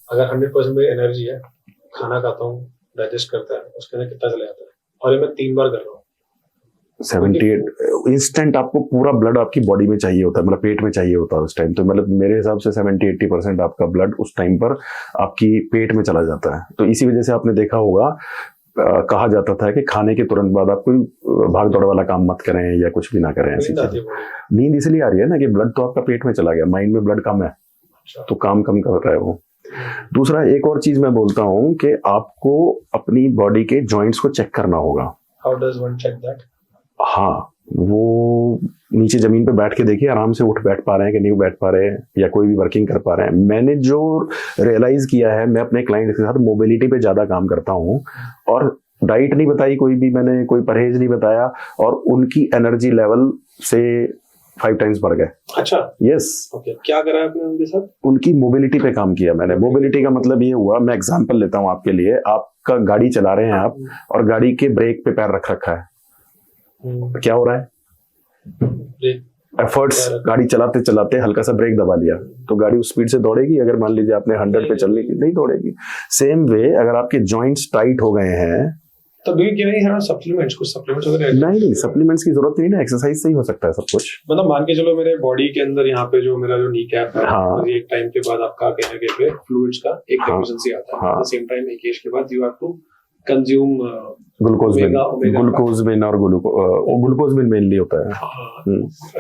अगर 100% मेरी एनर्जी है, खाना खाता हूँ, डाइजेस्ट करता है, उसके अंदर कितना चला जाता है? और ये मैं 3 बार कर रहा हूँ। 78 इंस्टेंट आपको पूरा ब्लड आपकी बॉडी में चाहिए होता है, मतलब पेट में चाहिए होता है उस टाइम। तो मतलब मेरे हिसाब से 70-80% आपका ब्लड उस टाइम पर आपकी पेट में चला जाता है। तो इसी वजह से आपने देखा होगा, कहा जाता था कि खाने के तुरंत बाद आप कोई भाग दौड़ वाला काम मत करें या कुछ भी ना करें। ऐसी चीजें, नींद इसलिए आ रही है ना कि ब्लड तो आपका पेट में चला गया, माइंड में ब्लड कम है तो काम कम कर रहा है वो। दूसरा, एक और चीज मैं बोलता हूँ कि आपको अपनी बॉडी के जॉइंट्स को चेक करना होगा। How does one check that? हाँ, वो नीचे जमीन पे बैठ के देखिए, आराम से उठ बैठ पा रहे हैं कि नहीं बैठ पा रहे हैं, या कोई भी वर्किंग कर पा रहे हैं। मैंने जो रियलाइज किया है, मैं अपने क्लाइंट के साथ मोबिलिटी पे ज्यादा काम करता हूँ, और डाइट नहीं बताई कोई भी, मैंने कोई परहेज नहीं बताया, और उनकी एनर्जी लेवल से 5 टाइम्स बढ़ गए। अच्छा, यस। ओके, क्या करा आपने उनके साथ? उनकी मोबिलिटी पे काम किया मैंने। मोबिलिटी का मतलब ये हुआ, मैं एग्जांपल लेता हूँ आपके लिए। आपका गाड़ी चला रहे हैं आप, और गाड़ी के ब्रेक पे पैर रख रखा है, क्या हो रहा है? एफर्ट्स, गाड़ी चलाते चलाते हल्का सा ब्रेक दबा लिया तो गाड़ी उस स्पीड से दौड़ेगी? अगर मान लीजिए आपने 100 पे चलने की, नहीं दौड़ेगी। सेम वे, अगर आपके जॉइंट्स टाइट हो गए हैं तो सप्लीमेंट्स, कुछ सप्लीमेंट्स वगैरह? नहीं, सप्लीमेंट्स की जरूरत नहीं है, एक्सरसाइज से ही हो सकता है सब कुछ। मतलब मान के चलो, मेरे बॉडी के अंदर यहाँ पे जो मेरा जो नी कैप है, हाँ, एक टाइम के बाद आपका कहने के पे फ्लूइड्स का एक डेफिशिएंसी आता है। सेम टाइम एक एज के बाद you have to consume glucose बिन और ग्लूकोज बिन मेनली होता है।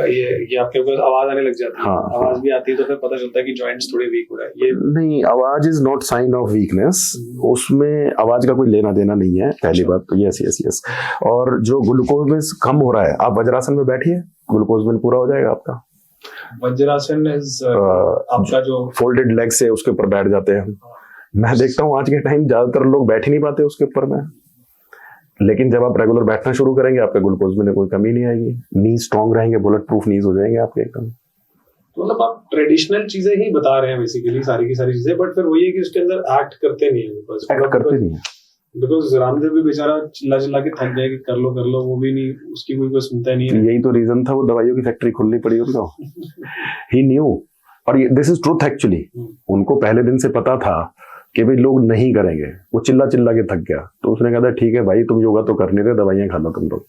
ये आपके ऊपर आवाज आने लग जाती है। आवाज भी आती है तो फिर पता चलता है कि जॉइंट्स थोड़े वीक हो रहे हैं। ये नहीं, आवाज is not sign of weakness, उसमें आवाज का कोई लेना देना नहीं है, पहली बात तो। Yes yes yes. और जो ग्लूकोज में कम हो रहा है, आप वज्रासन में बैठिए, ग्लूकोज बिन पूरा हो जाएगा आपका। वज्रासन इज आपका जो फोल्डेड लेग से उसके ऊपर बैठ जाते हैं। मैं देखता हूँ आज के टाइम ज्यादातर लोग बैठ ही नहीं पाते उसके ऊपर में, लेकिन जब आप रेगुलर बैठना शुरू करेंगे, आपके ग्लूकोज में कोई कमी नहीं आएगी, नी स्ट्रॉन्ग रहेंगे, बुलेट प्रूफ नीज हो जाएंगे आपके एकदम। मतलब आप ट्रेडिशनल चीजें ही बता रहे हैं बेसिकली, सारी की सारी चीजें, बट फिर वही है कि उसके अंदर एक्ट करते नहीं है। एक्ट करते नहीं है, बिकॉज रामदेव भी बेचारा चिल्ला चिल्ला के थक गया कि कर लो, वो भी नहीं, उसकी कोई सुनता नहीं है। यही तो रीजन था, वो दवाइयों की फैक्ट्री खोलनी पड़ी उनको। ही न्यू, और दिस इज ट्रूथ एक्चुअली। उनको पहले दिन से पता था कि भाई लोग नहीं करेंगे, वो चिल्ला चिल्ला के थक गया, तो उसने कहा था ठीक है भाई, तुम योगा तो कर नहीं रहे, दवाइयां खाना तुम लोग।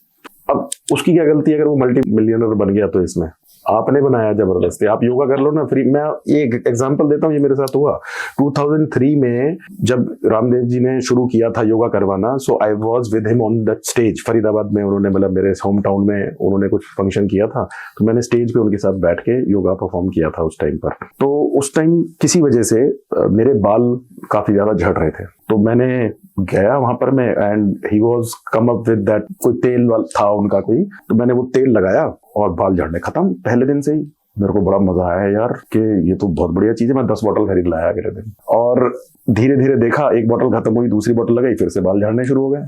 अब उसकी क्या गलती है अगर वो मल्टी मिलियनर बन गया तो? इसमें आपने बनाया जबरदस्ती, आप योगा कर लो ना फ्री। मैं एक एग्जांपल देता हूँ, ये मेरे साथ हुआ 2003 में जब रामदेव जी ने शुरू किया था योगा करवाना। So I was with him on that stage Faridabad में। उन्होंने मतलब मेरे होम टाउन में उन्होंने कुछ फंक्शन किया था, तो मैंने स्टेज पे उनके साथ बैठ के योगा परफॉर्म किया था उस टाइम पर। तो उस टाइम किसी वजह से मेरे बाल काफी ज्यादा झड़ रहे थे, तो मैंने गया वहां पर मैं, and he was come up with that, कोई तेल था उनका कोई, तो मैंने वो तेल लगाया और बाल झड़ने खत्म पहले दिन से ही। मेरे को बड़ा मजा आया यार कि ये तो बहुत बढ़िया चीज है। मैं 10 बोतल खरीद लाया अगले दिन, और धीरे धीरे देखा एक बोतल खत्म हुई, दूसरी बोतल लगाई, फिर से बाल झड़ने शुरू हो गए।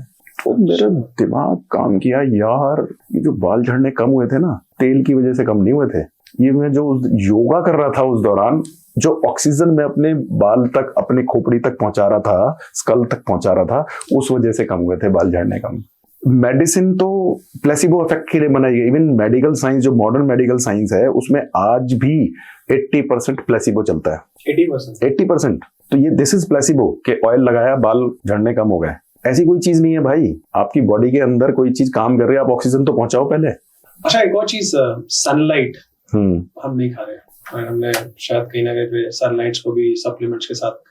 तो मेरा दिमाग काम किया, यार ये जो बाल झड़ने कम हुए थे ना, तेल की वजह से कम नहीं हुए थे, ये मैं जो योगा कर रहा था उस दौरान, जो ऑक्सीजन मैं अपने बाल तक, अपने खोपड़ी तक पहुंचा रहा था, स्कल तक पहुंचा रहा था, उस वजह से कम हुए थे बाल झड़ने कम। मेडिसिन तो प्लेसिबो इफेक्ट के लिए बनाई गई। इवन मेडिकल साइंस, जो मॉडर्न मेडिकल साइंस है, उसमें आज भी 80% प्लेसिबो चलता है। 80%। तो ये दिस इज प्लेसिबो के ऑयल लगाया, बाल झड़ने कम हो गए। ऐसी कोई चीज नहीं है भाई, आपकी बॉडी के अंदर कोई चीज काम कर रही है, आप ऑक्सीजन तो पहुंचाओ पहले। अच्छा, एक और चीज, सनलाइट हम नहीं खा रहे हैं, और हमने शायद कहीं ना कहीं सनलाइट्स को भी सप्लीमेंट्स के साथ।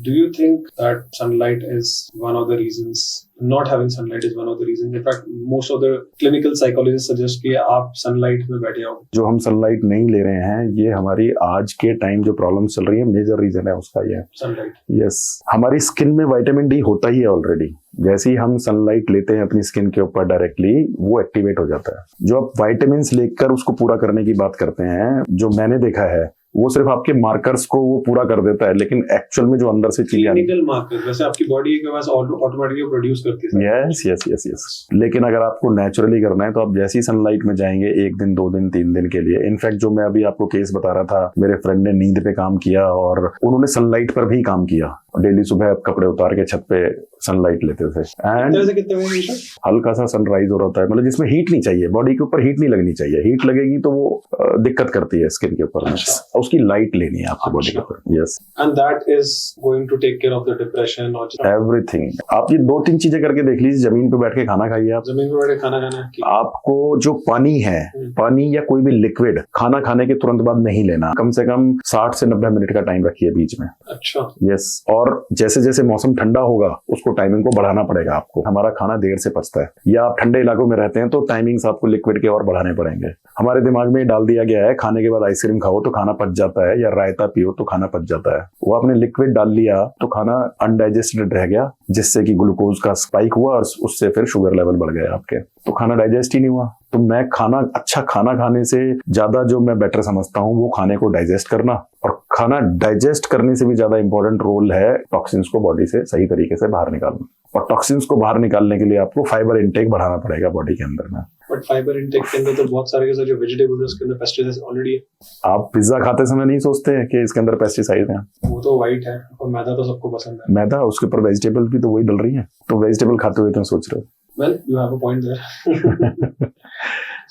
Do you think that sunlight is one of the reasons, not having sunlight is one of the reasons? In fact, most of the clinical psychologists suggest कि आप sunlight में बैठे आओ। जो हम सनलाइट नहीं ले रहे हैं, ये हमारी आज के टाइम जो प्रॉब्लम चल रही है, मेजर रीजन है उसका ये सनलाइट। यस, हमारी स्किन में विटामिन डी होता ही है ऑलरेडी। जैसे ही हम सनलाइट लेते हैं अपनी स्किन के ऊपर डायरेक्टली, वो एक्टिवेट हो जाता है। जो आप विटामिन्स लेकर उसको पूरा करने की बात करते हैं, जो मैंने देखा है, वो सिर्फ आपके मार्कर्स को वो पूरा कर देता है, लेकिन एक्चुअल में जो अंदर से चीजें, क्लिनिकल मार्कर, वैसे आपकी बॉडी के पास ऑटोमेटिकली प्रोड्यूस करती है। Yes yes yes yes. लेकिन अगर आपको नेचुरली करना है, तो आप जैसी सनलाइट में जाएंगे, 1 दिन 2 दिन 3 दिन के लिए। इनफैक्ट जो मैं अभी आपको केस बता रहा था, मेरे फ्रेंड ने नींद पे काम किया और उन्होंने सनलाइट पर भी काम किया। डेली सुबह कपड़े उतार के छत पे सनलाइट लेते थे, एंड हल्का सा सनराइज हो रहा है, मतलब जिसमें हीट नहीं चाहिए, बॉडी के ऊपर हीट नहीं लगनी चाहिए। हीट लगेगी तो वो दिक्कत करती है स्किन के ऊपर। उसकी लाइट लेनी है आपको बॉडी के ऊपर। Yes, and that is going to take care of the depression और एवरीथिंग। आप ये 2-3 चीजें करके देख लीजिए। जमीन पे बैठ के खाना खाइए, आप जमीन पे बैठ के खाना खाना है। आपको जो पानी है, पानी या कोई भी लिक्विड खाना खाने के तुरंत बाद नहीं लेना। कम से कम 60 से 90 मिनट का टाइम रखिए बीच में। अच्छा। यस, और जैसे जैसे मौसम ठंडा होगा, उसको टाइमिंग को बढ़ाना पड़ेगा आपको। हमारा खाना देर से पचता है, या आप ठंडे इलाकों में रहते हैं तो टाइमिंग्स आपको लिक्विड के और बढ़ाने पड़ेंगे। हमारे दिमाग में डाल दिया गया है, खाने के बाद आइसक्रीम खाओ तो खाना पच जाता है, या रायता पियो तो खाना पच जाता है। वो आपने लिक्विड डाल लिया तो खाना अनडाइजेस्टेड रह गया, जिससे कि ग्लूकोज का स्पाइक हुआ और उससे फिर शुगर लेवल बढ़ गए आपके, तो खाना डाइजेस्ट ही नहीं हुआ। तो मैं अच्छा खाना खाने से ज्यादा जो मैं बेटर समझता हूँ, वो खाने को डाइजेस्ट करना, और खाना डाइजेस्ट करने से भी ज्यादा इंपॉर्टेंट रोल है टॉक्सिन्स को बॉडी से सही तरीके से बाहर निकालना। और टॉक्सिन्स को बाहर निकालने के लिए आपको फाइबर इंटेक बढ़ाना पड़ेगा बॉडी के अंदर में। बट फाइबर इंटेक के अंदर तो बहुत सारे जो वेजिटेबल्स है उसके अंदर पेस्टिसाइड्स ऑलरेडी है। आप पिज्जा खाते समय नहीं सोचते हैं कि इसके अंदर पेस्टिसाइड हैं? वो तो व्हाइट है, और मैदा तो सबको पसंद है। मैदा, उसके ऊपर वेजिटेबल भी तो वही डल रही है, तो वेजिटेबल खाते हुए तो सोच रहे हो। Well, you have a point there.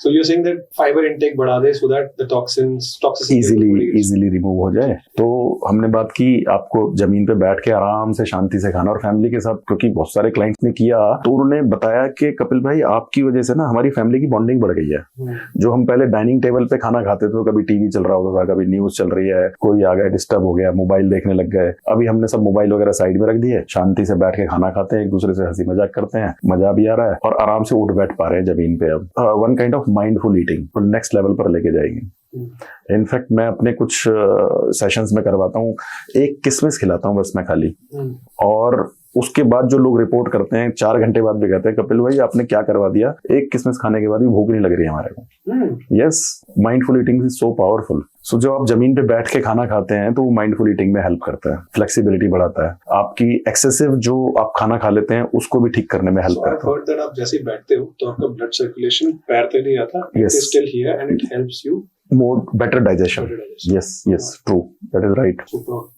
So you're saying that fiber intake बढ़ा दे so that the toxicity easily remove हो जाए। तो हमने बात की आपको जमीन पे बैठ के आराम से शांति से खाना, और फैमिली के साथ, क्योंकि बहुत सारे क्लाइंट्स ने किया, तो उन्होंने बताया कि कपिल भाई, आपकी वजह से ना हमारी फैमिली की बॉन्डिंग बढ़ गई है। जो हम पहले डाइनिंग टेबल पे खाना खाते थे, तो कभी टीवी चल रहा होता था, कभी न्यूज चल रही है, कोई आ गया डिस्टर्ब हो गया, मोबाइल देखने लग गए। अभी हमने सब मोबाइल वगैरह साइड में रख दिए, शांति से बैठ के खाना खाते हैं, एक दूसरे से हंसी मजाक करते हैं, मजा भी आ रहा है, और आराम से उठ बैठ पा रहे हैं जमीन पे। अब one kind of mindful eating next level पर लेके जाएंगे। इनफैक्ट मैं अपने कुछ सेशंस में करवाता हूँ, एक किशमिश खिलाता हूँ बस मैं खाली, और उसके बाद जो लोग रिपोर्ट करते हैं 4 घंटे बाद भी कहते हैं, कपिल भाई आपने क्या करवा दिया, एक किशमिश खाने के बाद भी भूख नहीं लग रही है हमारे को। Yes, mindful eating is so powerful. So जो आप जमीन पे बैठ के खाना खाते हैं, तो वो माइंडफुल ईटिंग में हेल्प करता है, फ्लेक्सिबिलिटी बढ़ाता है, आपकी एक्सेसिव जो आप खाना खा लेते हैं उसको भी ठीक करने में हेल्प करता है। I've heard that आप जैसे ही बैठते हो तो आपका ब्लड सर्कुलेशन पैर तक नहीं आता, it is still here and it helps you more better digestion. Yes, true, that is right.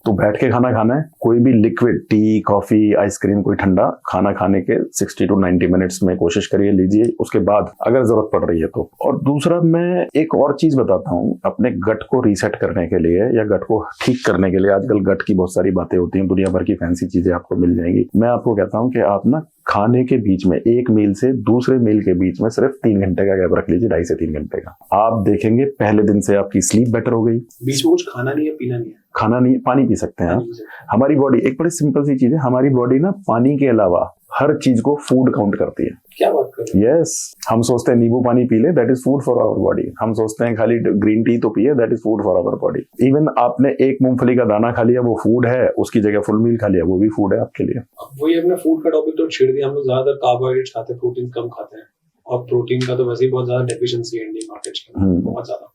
तो बैठ के खाना खाना है, कोई भी लिक्विड, टी, कॉफी, आइसक्रीम, कोई ठंडा खाना खाने के 60 to 90 मिनट्स में कोशिश करिए, लीजिए, उसके बाद अगर जरूरत पड़ रही है तो। और दूसरा, मैं एक और चीज बताता हूँ, अपने गट को रीसेट करने के लिए या गट को ठीक करने के लिए। आजकल गट की बहुत सारी बातें होती हैं, दुनिया भर की फैंसी चीजें आपको मिल जाएंगी। मैं आपको कहता हूँ कि आप ना खाने के बीच में एक मील से दूसरे मील के बीच में सिर्फ 3 घंटे का गैप रख लीजिए, 2.5 से 3 घंटे का। आप देखेंगे पहले दिन से आपकी स्लीप बेटर हो गई। बीच में कुछ खाना नहीं है, पीना नहीं है। खाना नहीं, पानी पी सकते हैं आप। पानी पी सकते हैं। हमारी बॉडी एक बड़ी सिंपल सी चीज है, हमारी बॉडी ना पानी के अलावा हर चीज को फूड काउंट करती है। क्या बात कर रहे यस हम सोचते हैं नींबू पानी पी ले, that is food for our body. हम सोचते हैं खाली ग्रीन टी तो पिए, that is food for our body. Even आपने एक मूंगफली का दाना खा लिया, वो फूड है, उसकी जगह फुल मील खा लिया, वो भी फूड है आपके लिए। अब वही अपने फूड का टॉपिक तो छेड़ दिया। हम लोग ज्यादातर कार्बोहाइड्रेट्स खाते हैं, प्रोटीन कम खाते हैं, और प्रोटीन का तो वैसे ही बहुत ज्यादा डेफिशिएंसी है इंडियन मार्केट में, बहुत ज्यादा।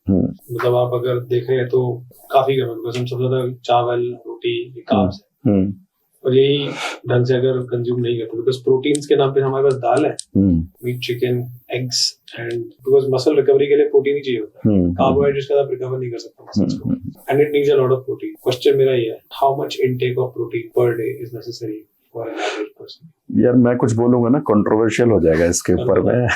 मतलब आप अगर देखें तो काफी कम है, बिकॉज हम सबसे ज्यादा चावल, रोटी, ये कार्ब्स है, और यही ढंग से अगर कंज्यूम नहीं करते, बिकॉज प्रोटीन्स के नाम पे हमारे पास दाल है, meat, chicken, eggs, and because muscle recovery के लिए प्रोटीन ही चाहिए होता है। कार्बोहाइड्रेट्स के साथ आप रिकवर नहीं कर सकते मसल्स को, and it needs a lot of protein. Question मेरा ये है, how much intake of protein per day is necessary for an average person? यार मैं कुछ बोलूंगा ना कंट्रोवर्शियल हो जाएगा इसके ऊपर में।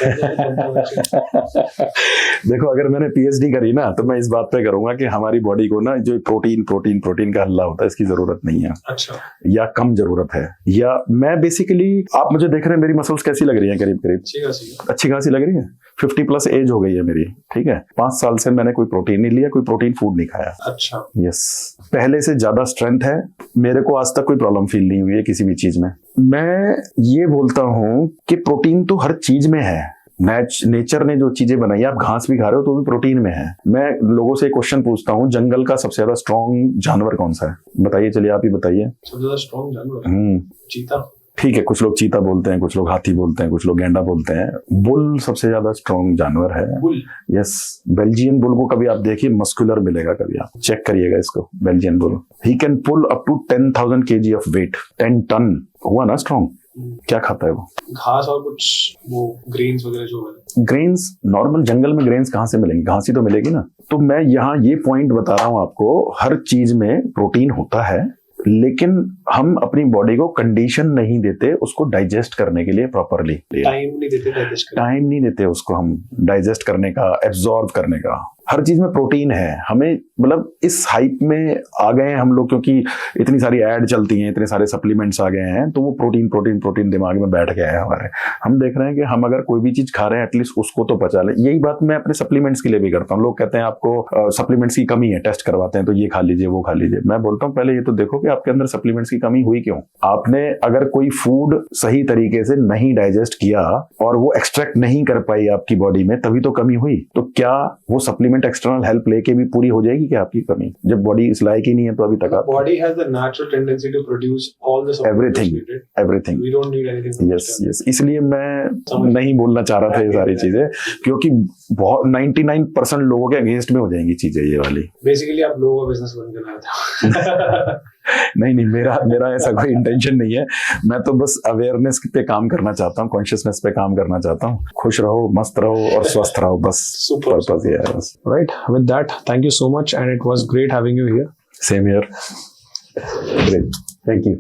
देखो अगर मैंने पीएचडी करी ना तो मैं इस बात पे करूंगा कि हमारी बॉडी को ना जो प्रोटीन का हल्ला होता है इसकी जरूरत नहीं है। अच्छा। या कम जरूरत है, या मैं बेसिकली, आप मुझे देख रहे हैं मेरी मसल्स कैसी लग रही हैं, करीब अच्छी खासी लग रही है। 50+ एज हो गई है मेरी, ठीक है। 5 साल से मैंने कोई प्रोटीन नहीं लिया, कोई प्रोटीन फूड नहीं खाया। अच्छा। यस पहले से ज्यादा स्ट्रेंथ है, मेरे को आज तक कोई प्रॉब्लम फील नहीं हुई है किसी भी चीज में। मैं ये बोलता हूं कि प्रोटीन तो हर चीज में है। नेचर ने जो चीजें बनाई, आप घास भी खा रहे हो तो भी प्रोटीन में है। मैं लोगों से एक क्वेश्चन पूछता हूँ, जंगल का सबसे ज्यादा स्ट्रॉन्ग जानवर कौन सा है? बताइए, चलिए आप ही बताइए। सबसे ज्यादा स्ट्रॉन्ग जानवर? चीता। ठीक है, कुछ लोग चीता बोलते हैं, कुछ लोग हाथी बोलते हैं, कुछ लोग गेंडा बोलते हैं। बुल सबसे ज्यादा स्ट्रॉन्ग जानवर है। बुल? यस, बेल्जियन बुल को कभी आप देखिए, मस्कुलर मिलेगा, कभी आप चेक करिएगा इसको। Belgian bull, he can pull up to 10,000 kg of weight. 10 ton हुआ ना स्ट्रॉन्ग। क्या खाता है वो? घास और कुछ वो ग्रेन्स वगैरह जो है। ग्रेन्स नॉर्मल जंगल में ग्रेन्स कहाँ से मिलेंगे? घास ही तो मिलेगी ना। तो मैं यहाँ ये पॉइंट बता रहा हूँ आपको, हर चीज में प्रोटीन होता है, लेकिन हम अपनी बॉडी को कंडीशन नहीं देते उसको डाइजेस्ट करने के लिए प्रॉपरली। टाइम नहीं देते उसको हम डाइजेस्ट करने का, एब्जॉर्ब करने का। हर चीज में प्रोटीन है। हमें मतलब इस हाइप में आ गए हैं हम लोग, क्योंकि इतनी सारी ऐड चलती हैं, इतने सारे सप्लीमेंट्स आ गए हैं, तो वो प्रोटीन दिमाग में बैठ गया है हमारे। हम देख रहे हैं कि हम अगर कोई भी चीज खा रहे हैं एटलीस्ट उसको तो पचा ले। यही बात मैं अपने सप्लीमेंट्स के लिए भी करता हूँ। लोग कहते हैं आपको सप्लीमेंट्स की कमी है, टेस्ट करवाते हैं तो ये खा लीजिए, वो खा लीजिए। मैं बोलता हूँ पहले ये तो देखो कि आपके अंदर सप्लीमेंट्स की कमी हुई क्यों। आपने अगर कोई फूड सही तरीके से नहीं डाइजेस्ट किया और वो एक्सट्रैक्ट नहीं कर पाई आपकी बॉडी में, तभी तो कमी हुई। तो क्या वो सप्लीमेंट एक्सटर्नल हेल्प लेके भी पूरी हो जाएगी क्या आपकी कमी? जब बॉडी इस लायक ही नहीं है तो अभी तक आप body has the natural tendency to produce all the everything. We don't need anything. Yes इसलिए मैं नहीं बोलना चाह रहा था ये सारी चीजें, क्योंकि बहुत 99% लोगों के अगेंस्ट में हो जाएंगी चीजें ये वाली। बेसिकली आप लोगों का बिजनेस बंद करना था। नहीं, मेरा ऐसा कोई इंटेंशन नहीं है। मैं तो बस अवेयरनेस पे काम करना चाहता हूँ, कॉन्शियसनेस पे काम करना चाहता हूँ। खुश रहो, मस्त रहो और स्वस्थ रहो, बस पर्पस ये है बस। Right, with that thank you so much and it was great having you here. Same here. Great, thank you.